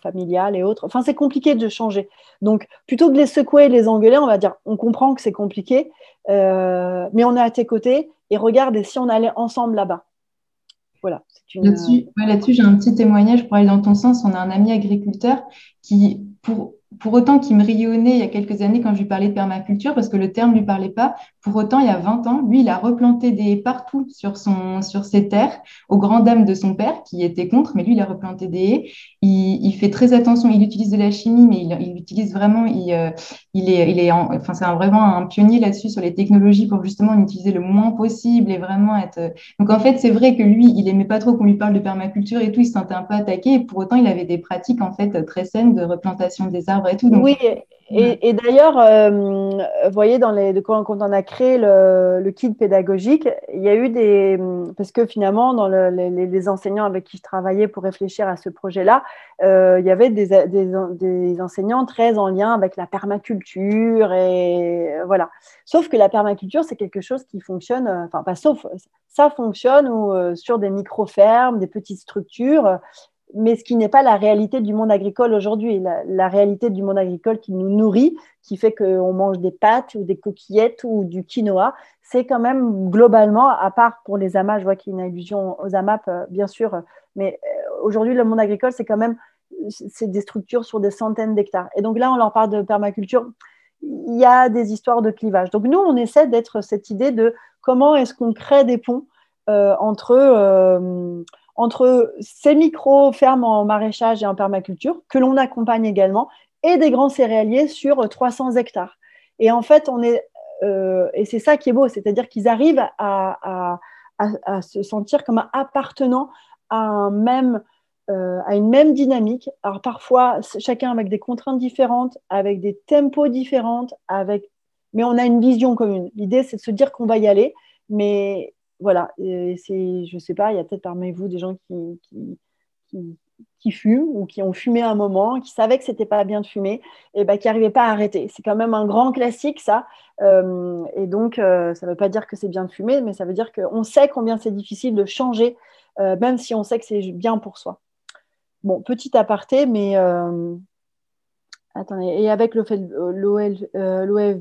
familiale et autres. Enfin, c'est compliqué de changer. Donc, plutôt que de les secouer et de les engueuler, on va dire, on comprend que c'est compliqué, mais on est à tes côtés et regarde, et si on allait ensemble là-bas. Voilà, c'est une... Là-dessus, j'ai un petit témoignage pour aller dans ton sens. On a un ami agriculteur qui, pour autant qu'il me rionnait il y a quelques années quand je lui parlais de permaculture, parce que le terme ne lui parlait pas, pour autant, il y a 20 ans, lui, il a replanté des haies partout sur ses terres, aux grandes dames de son père, qui était contre, mais lui, il a replanté des haies. Il fait très attention, il utilise de la chimie, mais il utilise vraiment, enfin, c'est vraiment un pionnier là-dessus sur les technologies pour justement en utiliser le moins possible et vraiment être. Donc, en fait, c'est vrai que lui, il aimait pas trop qu'on lui parle de permaculture et tout, il se sentait un peu attaqué. Et pour autant, il avait des pratiques en fait très saines de replantation des arbres et tout. Donc, Oui, et d'ailleurs, vous voyez, quand on a créé le kit pédagogique, il y a eu parce que finalement, dans les enseignants avec qui je travaillais pour réfléchir à ce projet-là, il y avait des enseignants très en lien avec la permaculture, et voilà. Sauf que la permaculture, c'est quelque chose qui fonctionne, enfin, pas sauf, ça fonctionne sur des micro-fermes, des petites structures, mais ce qui n'est pas la réalité du monde agricole aujourd'hui. La réalité du monde agricole qui nous nourrit, qui fait qu'on mange des pâtes ou des coquillettes ou du quinoa, c'est quand même globalement, à part pour les amas, je vois qu'il y a une allusion aux AMAP, bien sûr, mais aujourd'hui, le monde agricole, c'est quand même des structures sur des centaines d'hectares. Et donc là, on leur parle de permaculture, il y a des histoires de clivage. Donc nous, on essaie d'être cette idée de comment est-ce qu'on crée des ponts entre ces micro-fermes en maraîchage et en permaculture, que l'on accompagne également, et des grands céréaliers sur 300 hectares. Et en fait, et c'est ça qui est beau, c'est-à-dire qu'ils arrivent à se sentir comme appartenant à une même dynamique. Alors parfois, chacun avec des contraintes différentes, avec des tempos différents, mais on a une vision commune. L'idée, c'est de se dire qu'on va y aller, mais voilà, je ne sais pas, il y a peut-être parmi vous des gens qui fument ou qui ont fumé un moment, qui savaient que ce n'était pas bien de fumer, et ben, qui n'arrivaient pas à arrêter. C'est quand même un grand classique, ça. Et donc, ça ne veut pas dire que c'est bien de fumer, mais ça veut dire qu'on sait combien c'est difficile de changer, même si on sait que c'est bien pour soi. Bon, petit aparté, mais attendez, et avec l'OFB,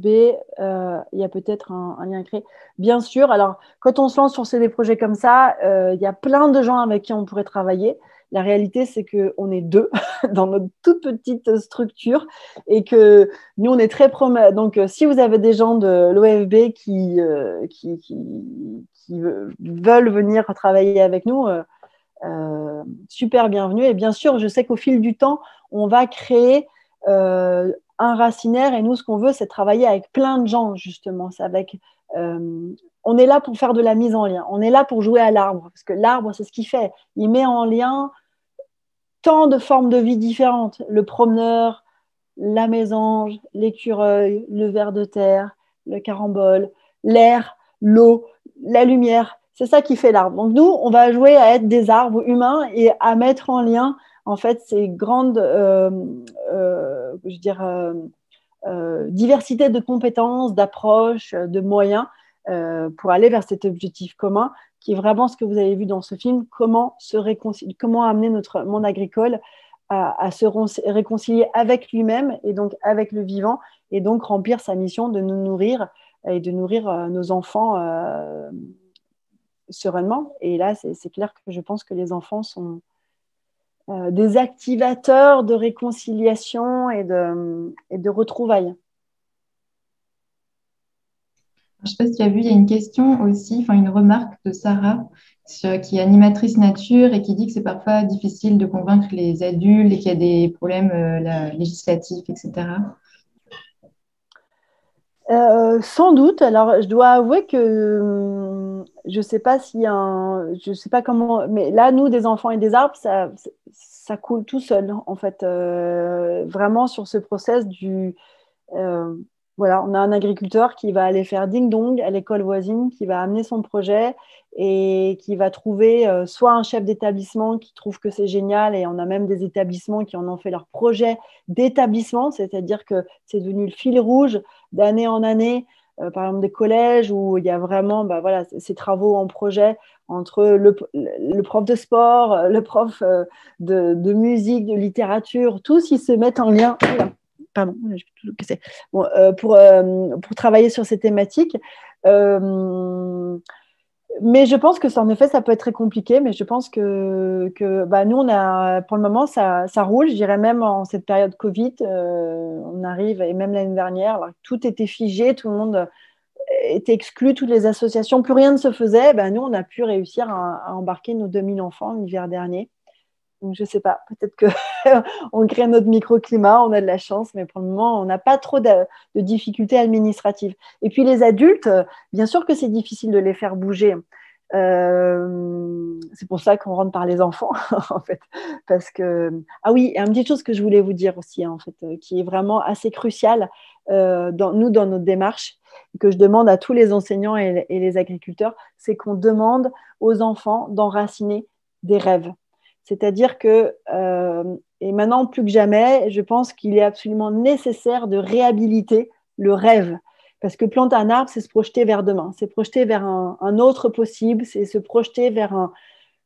il y a peut-être un lien à créer. Bien sûr, alors quand on se lance sur des projets comme ça, il y a plein de gens avec qui on pourrait travailler. La réalité, c'est qu'on est deux dans notre toute petite structure et que nous, on est très promis. Donc, si vous avez des gens de l'OFB qui veulent venir travailler avec nous, super bienvenue. Et bien sûr, je sais qu'au fil du temps, on va créer un racinaire, et nous, ce qu'on veut, c'est travailler avec plein de gens, justement. On est là pour faire de la mise en lien. On est là pour jouer à l'arbre, parce que l'arbre, c'est ce qu'il fait. Il met en lien tant de formes de vie différentes. Le promeneur, la mésange, l'écureuil, le ver de terre, le carambole, l'air, l'eau, la lumière. C'est ça qui fait l'arbre. Donc nous, on va jouer à être des arbres humains et à mettre en lien en fait ces grandes diversité de compétences, d'approches, de moyens pour aller vers cet objectif commun qui est vraiment ce que vous avez vu dans ce film, comment amener notre monde agricole à se réconcilier avec lui-même et donc avec le vivant, et donc remplir sa mission de nous nourrir et de nourrir nos enfants sereinement. Et là, c'est clair que je pense que les enfants sont des activateurs de réconciliation et de retrouvailles. Je ne sais pas si tu as vu, il y a une question aussi, enfin une remarque de Sarah, qui est animatrice nature et qui dit que c'est parfois difficile de convaincre les adultes et qu'il y a des problèmes législatifs, etc. Sans doute. Alors, je dois avouer que je sais pas je sais pas comment, mais là, nous, des enfants et des arbres, ça coule tout seul, en fait. Vraiment sur ce process euh, voilà, on a un agriculteur qui va aller faire ding-dong à l'école voisine, qui va amener son projet et qui va trouver soit un chef d'établissement qui trouve que c'est génial, et on a même des établissements qui en ont fait leur projet d'établissement, c'est-à-dire que c'est devenu le fil rouge d'année en année, par exemple des collèges où il y a vraiment voilà, ces travaux en projet entre le prof de sport, le prof de musique, de littérature, tous ils se mettent en lien. Pardon, je vais tout casser. Bon, pour travailler sur ces thématiques. Mais je pense que ça, en effet, ça peut être très compliqué, mais je pense que nous, on a, pour le moment, ça roule. Je dirais même en cette période Covid, on arrive, et même l'année dernière, alors, tout était figé, tout le monde était exclu, toutes les associations, plus rien ne se faisait. Nous, on a pu réussir à embarquer nos 2000 enfants l'hiver dernier. Donc, je ne sais pas, peut-être qu'on crée notre microclimat, on a de la chance, mais pour le moment, on n'a pas trop de difficultés administratives. Et puis les adultes, bien sûr que c'est difficile de les faire bouger. C'est pour ça qu'on rentre par les enfants, en fait. Parce que... Ah oui, une petite chose que je voulais vous dire aussi, en fait, qui est vraiment assez cruciale dans notre démarche, que je demande à tous les enseignants et les agriculteurs, c'est qu'on demande aux enfants d'enraciner des rêves. C'est-à-dire que, et maintenant plus que jamais, je pense qu'il est absolument nécessaire de réhabiliter le rêve. Parce que planter un arbre, c'est se projeter vers demain, c'est projeter vers un autre possible, c'est se projeter vers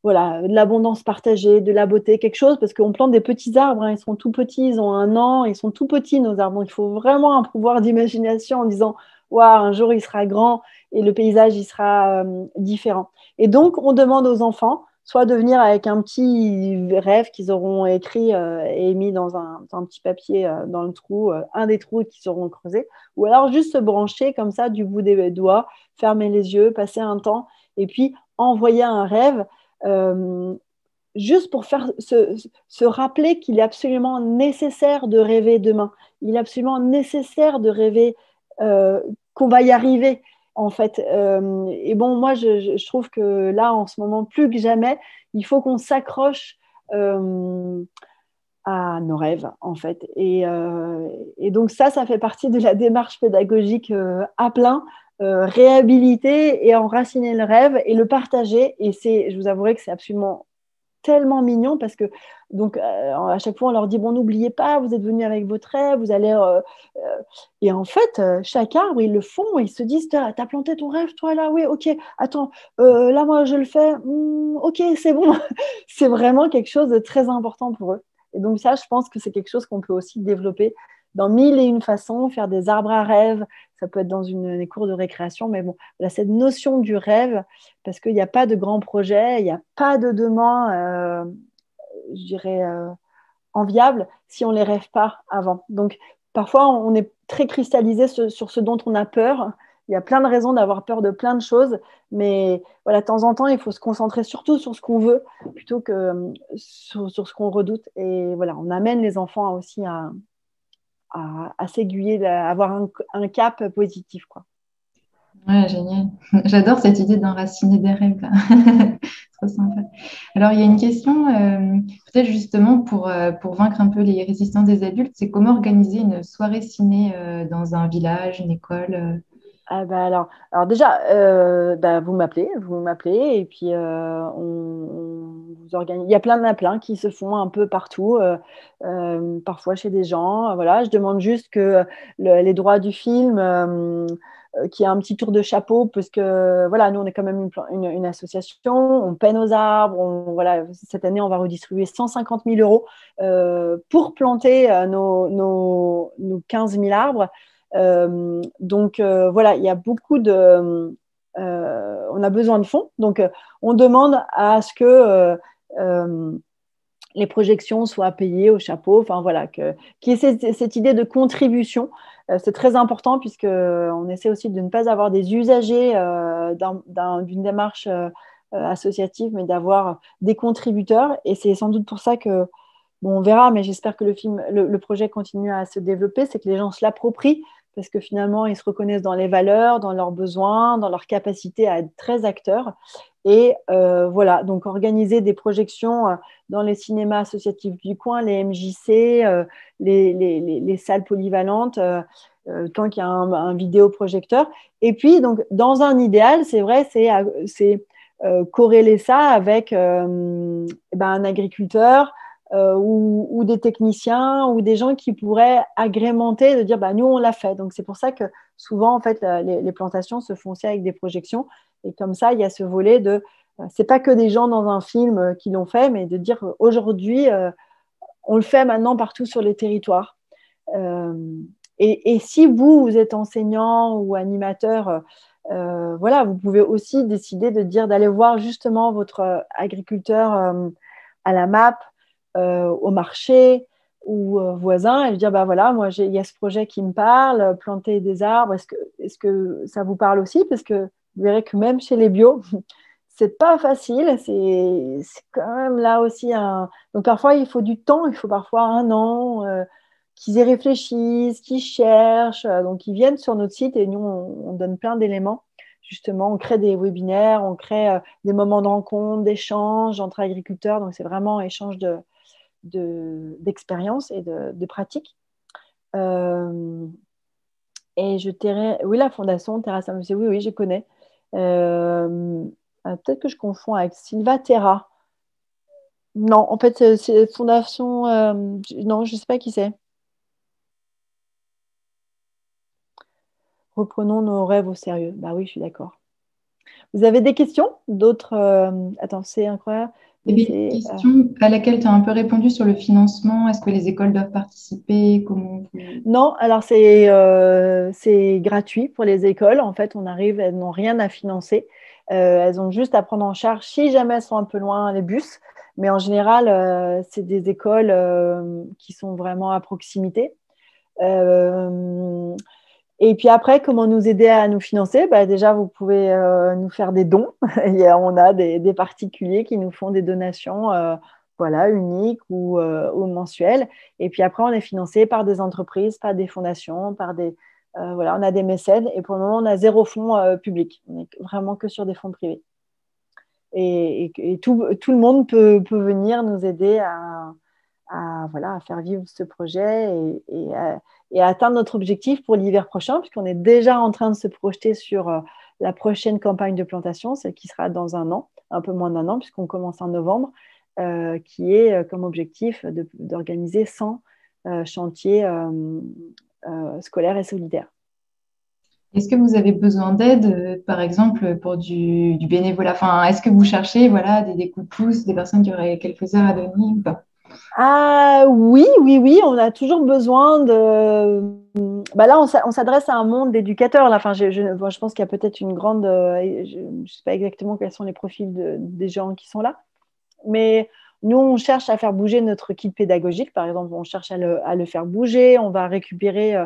voilà, de l'abondance partagée, de la beauté, quelque chose, parce qu'on plante des petits arbres, hein, ils sont tout petits, ils ont 1 an, ils sont tout petits nos arbres. Donc, il faut vraiment un pouvoir d'imagination en disant, waouh, un jour il sera grand et le paysage il sera différent. Et donc, on demande aux enfants soit de venir avec un petit rêve qu'ils auront écrit et mis dans un petit papier dans le trou, un des trous qu'ils auront creusé, ou alors juste se brancher comme ça du bout des doigts, fermer les yeux, passer un temps, et puis envoyer un rêve juste pour faire se rappeler qu'il est absolument nécessaire de rêver demain. Il est absolument nécessaire de rêver qu'on va y arriver, en fait. Et bon, moi, je trouve que là, en ce moment, plus que jamais, il faut qu'on s'accroche à nos rêves, en fait. Et donc ça fait partie de la démarche pédagogique à plein. Réhabiliter et enraciner le rêve et le partager. Et je vous avouerai que c'est absolument tellement mignon parce que donc à chaque fois on leur dit bon, n'oubliez pas, vous êtes venus avec votre rêve, vous allez et en fait chaque arbre ils le font, ils se disent t'as planté ton rêve toi là, oui, ok, attends, là moi je le fais, ok, c'est bon. C'est vraiment quelque chose de très important pour eux, et donc ça je pense que c'est quelque chose qu'on peut aussi développer dans 1001 façons, faire des arbres à rêve, ça peut être dans des cours de récréation, mais bon, là, cette notion du rêve, parce qu'il n'y a pas de grands projets, il n'y a pas de demain, je dirais, enviable si on ne les rêve pas avant. Donc, parfois, on est très cristallisé sur ce dont on a peur. Il y a plein de raisons d'avoir peur de plein de choses, mais voilà, de temps en temps, il faut se concentrer surtout sur ce qu'on veut plutôt que sur ce qu'on redoute. Et voilà, on amène les enfants aussi à s'aiguiller, à avoir un cap positif, quoi. Ouais, génial. J'adore cette idée d'enraciner des rêves, là. Trop sympa. Alors, il y a une question, peut-être justement pour vaincre un peu les résistances des adultes, c'est comment organiser une soirée ciné dans un village, une école. Ah bah alors déjà, vous m'appelez, et puis on vous organise. Il y a plein d'appels qui se font un peu partout, parfois chez des gens. Voilà, je demande juste que les droits du film, qu'il y ait un petit tour de chapeau, parce que voilà, nous on est quand même une association, on paie nos arbres. Voilà, cette année on va redistribuer 150 000 euros pour planter nos 15 000 arbres. Donc voilà, il y a beaucoup on a besoin de fonds, donc on demande à ce que les projections soient payées au chapeau, enfin voilà, qu'il y ait cette idée de contribution. C'est très important puisque on essaie aussi de ne pas avoir des usagers d'une démarche associative, mais d'avoir des contributeurs, et c'est sans doute pour ça que bon, on verra, mais j'espère que le projet continue à se développer, c'est que les gens se l'approprient, parce que finalement, ils se reconnaissent dans les valeurs, dans leurs besoins, dans leur capacité à être très acteurs. Et voilà, donc organiser des projections dans les cinémas associatifs du coin, les MJC, les salles polyvalentes, tant qu'il y a un vidéoprojecteur. Et puis, donc, dans un idéal, c'est vrai, c'est corréler ça avec un agriculteur ou des techniciens ou des gens qui pourraient agrémenter, de dire nous on l'a fait. Donc c'est pour ça que souvent en fait les plantations se font aussi avec des projections, et comme ça il y a ce volet de c'est pas que des gens dans un film qui l'ont fait, mais de dire aujourd'hui on le fait maintenant partout sur les territoires. Euh, et si vous êtes enseignant ou animateur, voilà, vous pouvez aussi décider de dire d'aller voir justement votre agriculteur à la MAP, au marché ou voisin, et lui dire voilà, moi il y a ce projet qui me parle, planter des arbres, est-ce que ça vous parle aussi? Parce que vous verrez que même chez les bio, c'est pas facile, c'est quand même là aussi un. Donc parfois il faut du temps, il faut parfois un an. Qu'ils y réfléchissent, qu'ils cherchent, donc ils viennent sur notre site et nous on donne plein d'éléments. Justement, on crée des webinaires, on crée des moments de rencontre, d'échange entre agriculteurs, donc c'est vraiment un échange d'expérience et de pratique. Et je dirais, oui, la fondation Terra Saint-Lucie, oui, je connais. Peut-être que je confonds avec Silva Terra. Non, en fait, c'est fondation. Non, je ne sais pas qui c'est. Reprenons nos rêves au sérieux. Bah oui, je suis d'accord. Vous avez des questions? D'autres Attends, c'est incroyable. Il y avait une question à laquelle tu as un peu répondu sur le financement. Est-ce que les écoles doivent participer? Non, alors c'est gratuit pour les écoles. En fait, elles n'ont rien à financer. Elles ont juste à prendre en charge, si jamais elles sont un peu loin, les bus. Mais en général, c'est des écoles qui sont vraiment à proximité. Et puis après, comment nous aider à nous financer? Déjà, vous pouvez nous faire des dons. On a des particuliers qui nous font des donations uniques ou mensuelles. Et puis après, on est financé par des entreprises, par des fondations, on a des mécènes. Et pour le moment, on a 0 fonds publics. On n'est vraiment que sur des fonds privés. Et tout le monde peut venir nous aider à faire vivre ce projet et à atteindre notre objectif pour l'hiver prochain, puisqu'on est déjà en train de se projeter sur la prochaine campagne de plantation, celle qui sera dans un an, un peu moins d'un an, puisqu'on commence en novembre, qui est comme objectif d'organiser 100 chantiers scolaires et solidaires. Est-ce que vous avez besoin d'aide, par exemple, pour du bénévolat? Enfin, est-ce que vous cherchez des coups de pouce, des personnes qui auraient quelques heures à donner ou pas? Ah oui, on a toujours besoin de. Là, on s'adresse à un monde d'éducateurs. Enfin, je pense qu'il y a peut-être une grande. Je ne sais pas exactement quels sont les profils des gens qui sont là, mais nous, on cherche à faire bouger notre kit pédagogique. Par exemple, on cherche à le faire bouger. On va récupérer,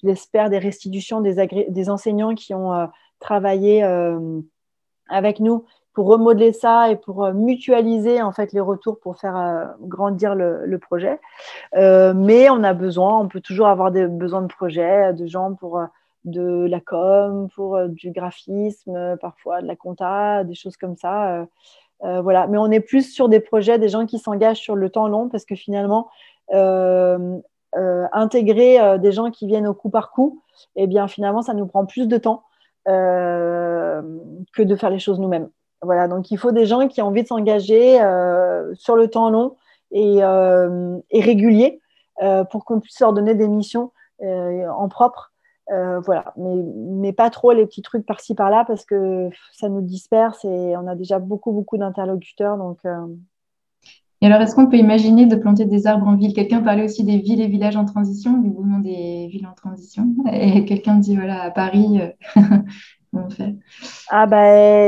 j'espère, des restitutions des enseignants qui ont travaillé avec nous pour remodeler ça et pour mutualiser en fait les retours pour faire grandir le projet. Mais on peut toujours avoir des besoins de projets, de gens pour de la com, pour du graphisme, parfois de la compta, des choses comme ça. Voilà. Mais on est plus sur des projets, des gens qui s'engagent sur le temps long, parce que finalement, intégrer des gens qui viennent au coup par coup, eh bien finalement, ça nous prend plus de temps que de faire les choses nous-mêmes. Voilà, donc il faut des gens qui ont envie de s'engager sur le temps long et régulier pour qu'on puisse leur donner des missions en propre. Voilà, mais pas trop les petits trucs par-ci par-là parce que ça nous disperse et on a déjà beaucoup d'interlocuteurs. Et alors, est-ce qu'on peut imaginer de planter des arbres en ville? Quelqu'un parlait aussi des villes et villages en transition, du mouvement des villes en transition. Et quelqu'un dit, voilà, à Paris, comment on fait? Ah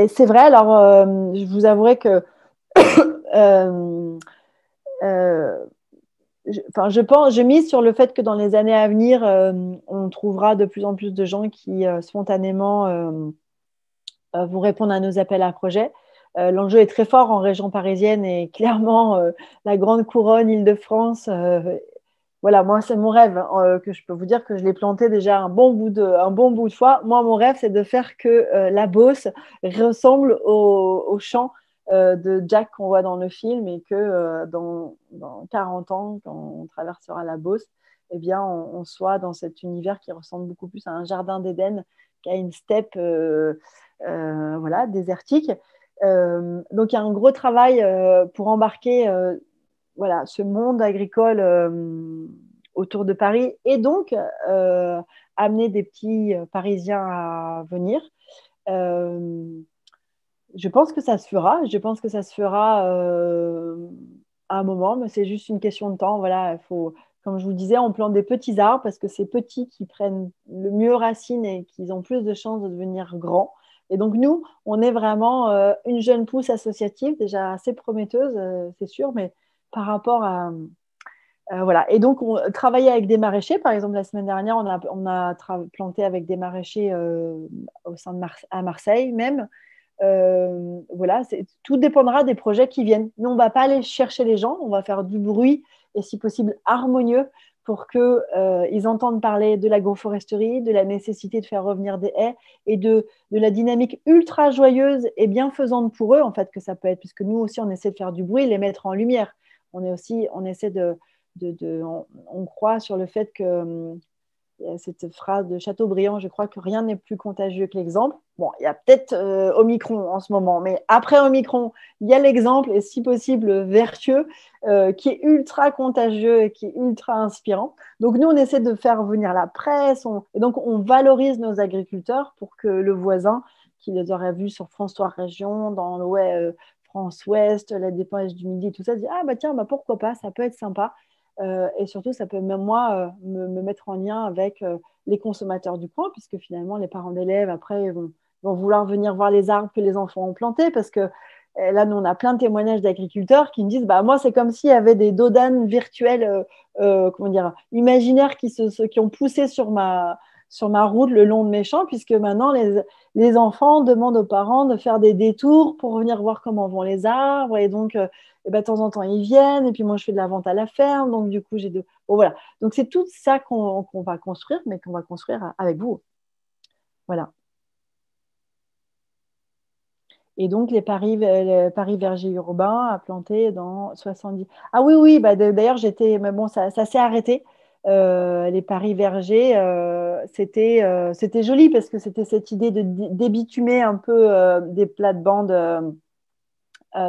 c'est vrai, alors je vous avouerai que euh, je mise sur le fait que dans les années à venir, on trouvera de plus en plus de gens qui spontanément vont répondre à nos appels à projets. L'enjeu est très fort en région parisienne et clairement, la grande couronne Île-de-France voilà, moi, c'est mon rêve, que je peux vous dire que je l'ai planté déjà un bon bout de fois. Moi, mon rêve, c'est de faire que la Beauce ressemble au champ de Jack qu'on voit dans le film et que dans 40 ans, quand on traversera la Beauce, eh bien, on soit dans cet univers qui ressemble beaucoup plus à un jardin d'Éden qu'à une steppe voilà, désertique. Donc, il y a un gros travail pour embarquer voilà, ce monde agricole autour de Paris et donc amener des petits Parisiens à venir. Euh, je pense que ça se fera. Je pense que ça se fera à un moment, mais c'est juste une question de temps. Voilà, il faut, comme je vous disais, on plante des petits arbres parce que c'est petits qui prennent le mieux racine et qu'ils ont plus de chances de devenir grands. Et donc, nous, on est vraiment une jeune pousse associative, déjà assez prometteuse, c'est sûr, mais par rapport à, voilà. Et donc, on travaillait avec des maraîchers. Par exemple, la semaine dernière, on a planté avec des maraîchers au sein de à Marseille même. Voilà, tout dépendra des projets qui viennent. Nous, on ne va pas aller chercher les gens, on va faire du bruit et si possible harmonieux pour qu'ils entendent parler de l'agroforesterie, de la nécessité de faire revenir des haies et de la dynamique ultra joyeuse et bienfaisante pour eux, en fait, que ça peut être, puisque nous aussi, on essaie de faire du bruit, les mettre en lumière. On essaie on croit sur le fait que cette phrase de Chateaubriand, je crois que rien n'est plus contagieux que l'exemple. Bon, il y a peut-être Omicron en ce moment, mais après Omicron, il y a l'exemple, et si possible vertueux, qui est ultra contagieux et qui est ultra inspirant. Donc nous, on essaie de faire venir la presse, et donc on valorise nos agriculteurs pour que le voisin, qui les aurait vus sur France 3 Région, dans France Ouest, la Dépêche du Midi, tout ça, dit, ah bah tiens, bah, pourquoi pas, ça peut être sympa. Et surtout, ça peut même moi me mettre en lien avec les consommateurs du coin, puisque finalement, les parents d'élèves, après, vont vouloir venir voir les arbres que les enfants ont plantés, parce que là, nous, on a plein de témoignages d'agriculteurs qui me disent, bah, moi, c'est comme s'il y avait des dodanes virtuelles, comment dire, imaginaires qui ont poussé sur ma route le long de mes champs, puisque maintenant, les enfants demandent aux parents de faire des détours pour venir voir comment vont les arbres, et donc et ben, de temps en temps, ils viennent. Et puis moi, je fais de la vente à la ferme. Donc, du coup, j'ai deux. Bon, voilà. Donc, c'est tout ça qu'on va construire, mais qu'on va construire avec vous. Voilà. Et donc, les Paris vergers urbains à planter dans 70. Ah oui, oui, bah, d'ailleurs, j'étais. Mais bon, ça s'est arrêté. Les Paris vergers, c'était joli parce que c'était cette idée de débitumer un peu des plates-bandes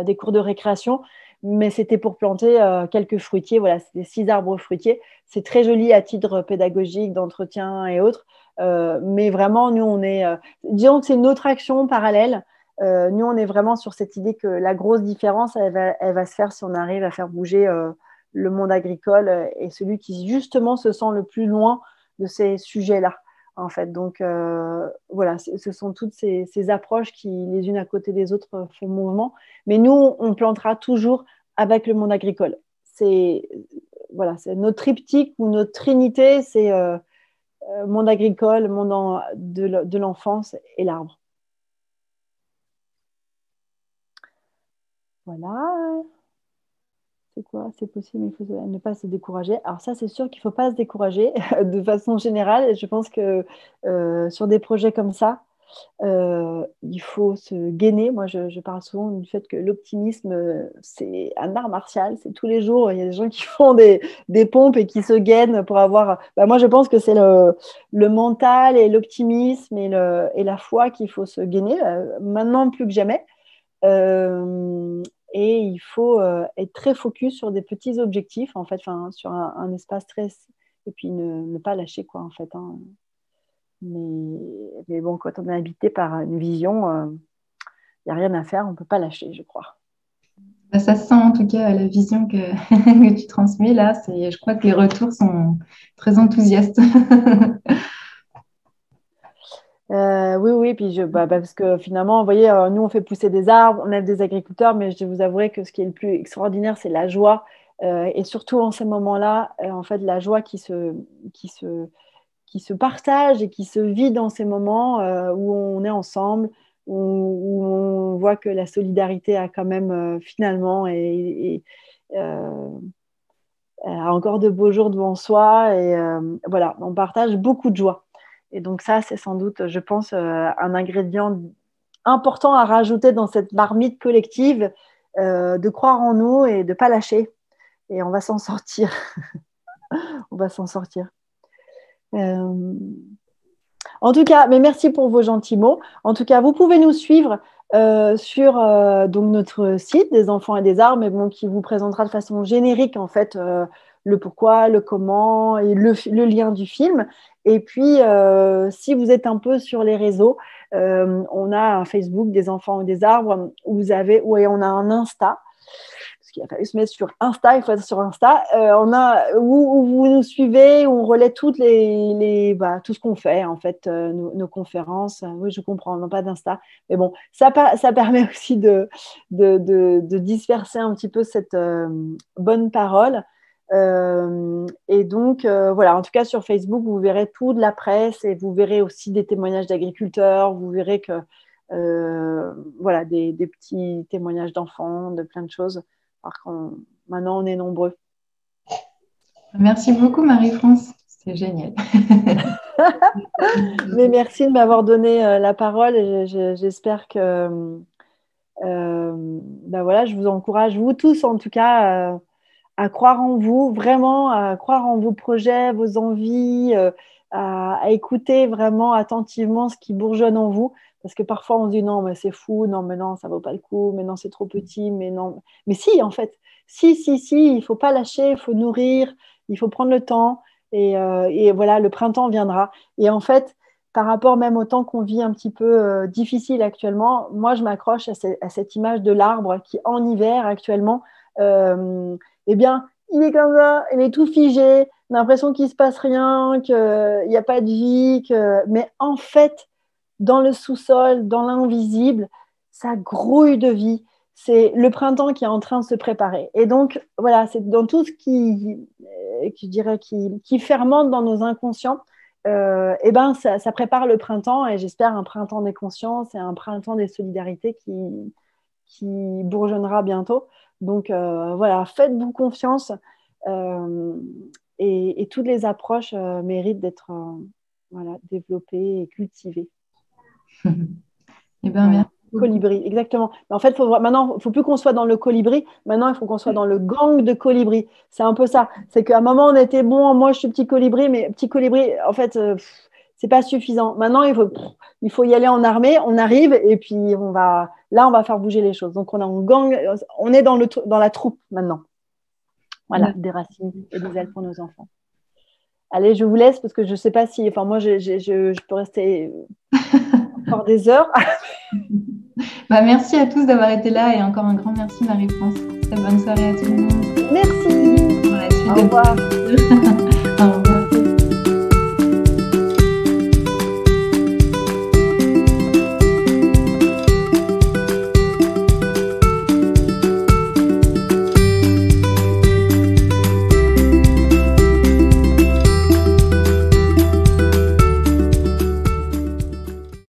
des cours de récréation, mais c'était pour planter quelques fruitiers. Voilà, c'était 6 arbres fruitiers. C'est très joli à titre pédagogique, d'entretien et autres. Mais vraiment, nous, disons que c'est une autre action parallèle. Nous, on est vraiment sur cette idée que la grosse différence, elle va se faire si on arrive à faire bouger le monde agricole et celui qui, justement, se sent le plus loin de ces sujets-là en fait. Donc, voilà, ce sont toutes ces approches qui, les unes à côté des autres, font mouvement. Mais nous, on plantera toujours avec le monde agricole. C'est voilà, c'est notre triptyque ou notre trinité, c'est monde agricole, de l'enfance et l'arbre. Voilà. C'est quoi? C'est possible, mais il faut ne pas se décourager. Alors ça, c'est sûr qu'il ne faut pas se décourager de façon générale. Et je pense que sur des projets comme ça, il faut se gainer. Moi, je parle souvent du fait que l'optimisme, c'est un art martial. C'est tous les jours, il y a des gens qui font des pompes et qui se gainent pour avoir. Bah, moi, je pense que c'est le mental et l'optimisme et la foi qu'il faut se gainer, maintenant plus que jamais. Et il faut être très focus sur des petits objectifs, en fait, sur un espace très. Et puis ne pas lâcher, quoi, en fait. Hein. Mais bon, quand on est habité par une vision, il n'y a rien à faire, on ne peut pas lâcher, je crois. Bah, ça se sent en tout cas la vision que, que tu transmets là. Je crois que les retours sont très enthousiastes. Oui, oui, puis parce que finalement, vous voyez, nous, on fait pousser des arbres, on aide des agriculteurs, mais je vais vous avouer que ce qui est le plus extraordinaire, c'est la joie. Et surtout en ces moments-là, en fait, la joie qui se, qui se partage et qui se vit dans ces moments où on est ensemble, où on voit que la solidarité a quand même finalement euh, a encore de beaux jours devant soi. Et voilà, on partage beaucoup de joie. Et donc ça, c'est sans doute, je pense, un ingrédient important à rajouter dans cette marmite collective, de croire en nous et de ne pas lâcher. Et on va s'en sortir. On va s'en sortir. En tout cas, mais merci pour vos gentils mots. En tout cas, vous pouvez nous suivre sur donc notre site des enfants et des arbres, mais bon, qui vous présentera de façon générique en fait le pourquoi, le comment et le lien du film. Et puis, si vous êtes un peu sur les réseaux, on a un Facebook des enfants et des arbres où on a un Insta. Il a fallu se mettre sur Insta, il faut être sur Insta. Où vous nous suivez, où on relaie tout ce qu'on fait, en fait, nos conférences. Oui, je comprends, non pas d'Insta. Mais bon, ça permet aussi de disperser un petit peu cette bonne parole. Et donc, voilà, en tout cas, sur Facebook, vous verrez tout de la presse et vous verrez aussi des témoignages d'agriculteurs. Vous verrez que, voilà, des petits témoignages d'enfants, de plein de choses. Maintenant, on est nombreux. Merci beaucoup, Marie-France. C'est génial. Mais merci de m'avoir donné la parole. Et j'espère que voilà, je vous encourage, vous tous en tout cas, à croire en vous, vraiment, à croire en vos projets, vos envies, à écouter vraiment attentivement ce qui bourgeonne en vous. Parce que parfois, on se dit non, mais c'est fou, non, mais non, ça ne vaut pas le coup, mais non, c'est trop petit, mais non. Mais si, en fait, si, il ne faut pas lâcher, il faut nourrir, il faut prendre le temps. Et voilà, le printemps viendra. Et en fait, par rapport même au temps qu'on vit un petit peu difficile actuellement, moi, je m'accroche à cette image de l'arbre qui, en hiver, actuellement, eh bien, il est comme ça, il est tout figé, on a l'impression qu'il ne se passe rien, qu'il n'y a pas de vie, mais en fait, dans le sous-sol, dans l'invisible, ça grouille de vie. C'est le printemps qui est en train de se préparer. Et donc, voilà, c'est dans tout ce qui fermente dans nos inconscients, et ben, ça prépare le printemps, et j'espère un printemps des consciences et un printemps des solidarités qui bourgeonnera bientôt. Donc, voilà, faites-vous confiance, et toutes les approches méritent d'être voilà, développées et cultivées. Eh ben, voilà. Colibri, exactement. Mais en fait, maintenant, il ne faut plus qu'on soit dans le colibri. Maintenant, il faut qu'on soit dans le gang de colibri. C'est un peu ça. C'est qu'à un moment, on était bon, moi, je suis petit colibri, mais petit colibri, en fait, c'est pas suffisant. Maintenant, il faut y aller en armée. On arrive et puis on va faire bouger les choses. Donc, on est en gang, on est dans la troupe maintenant. Voilà, des racines et des ailes pour nos enfants. Allez, je vous laisse parce que je ne sais pas si... Enfin, moi, je peux rester encore des heures. Merci à tous d'avoir été là et encore un grand merci, Marie-France. Très bonne soirée à tout le monde. Merci. Pour la suite. Au revoir.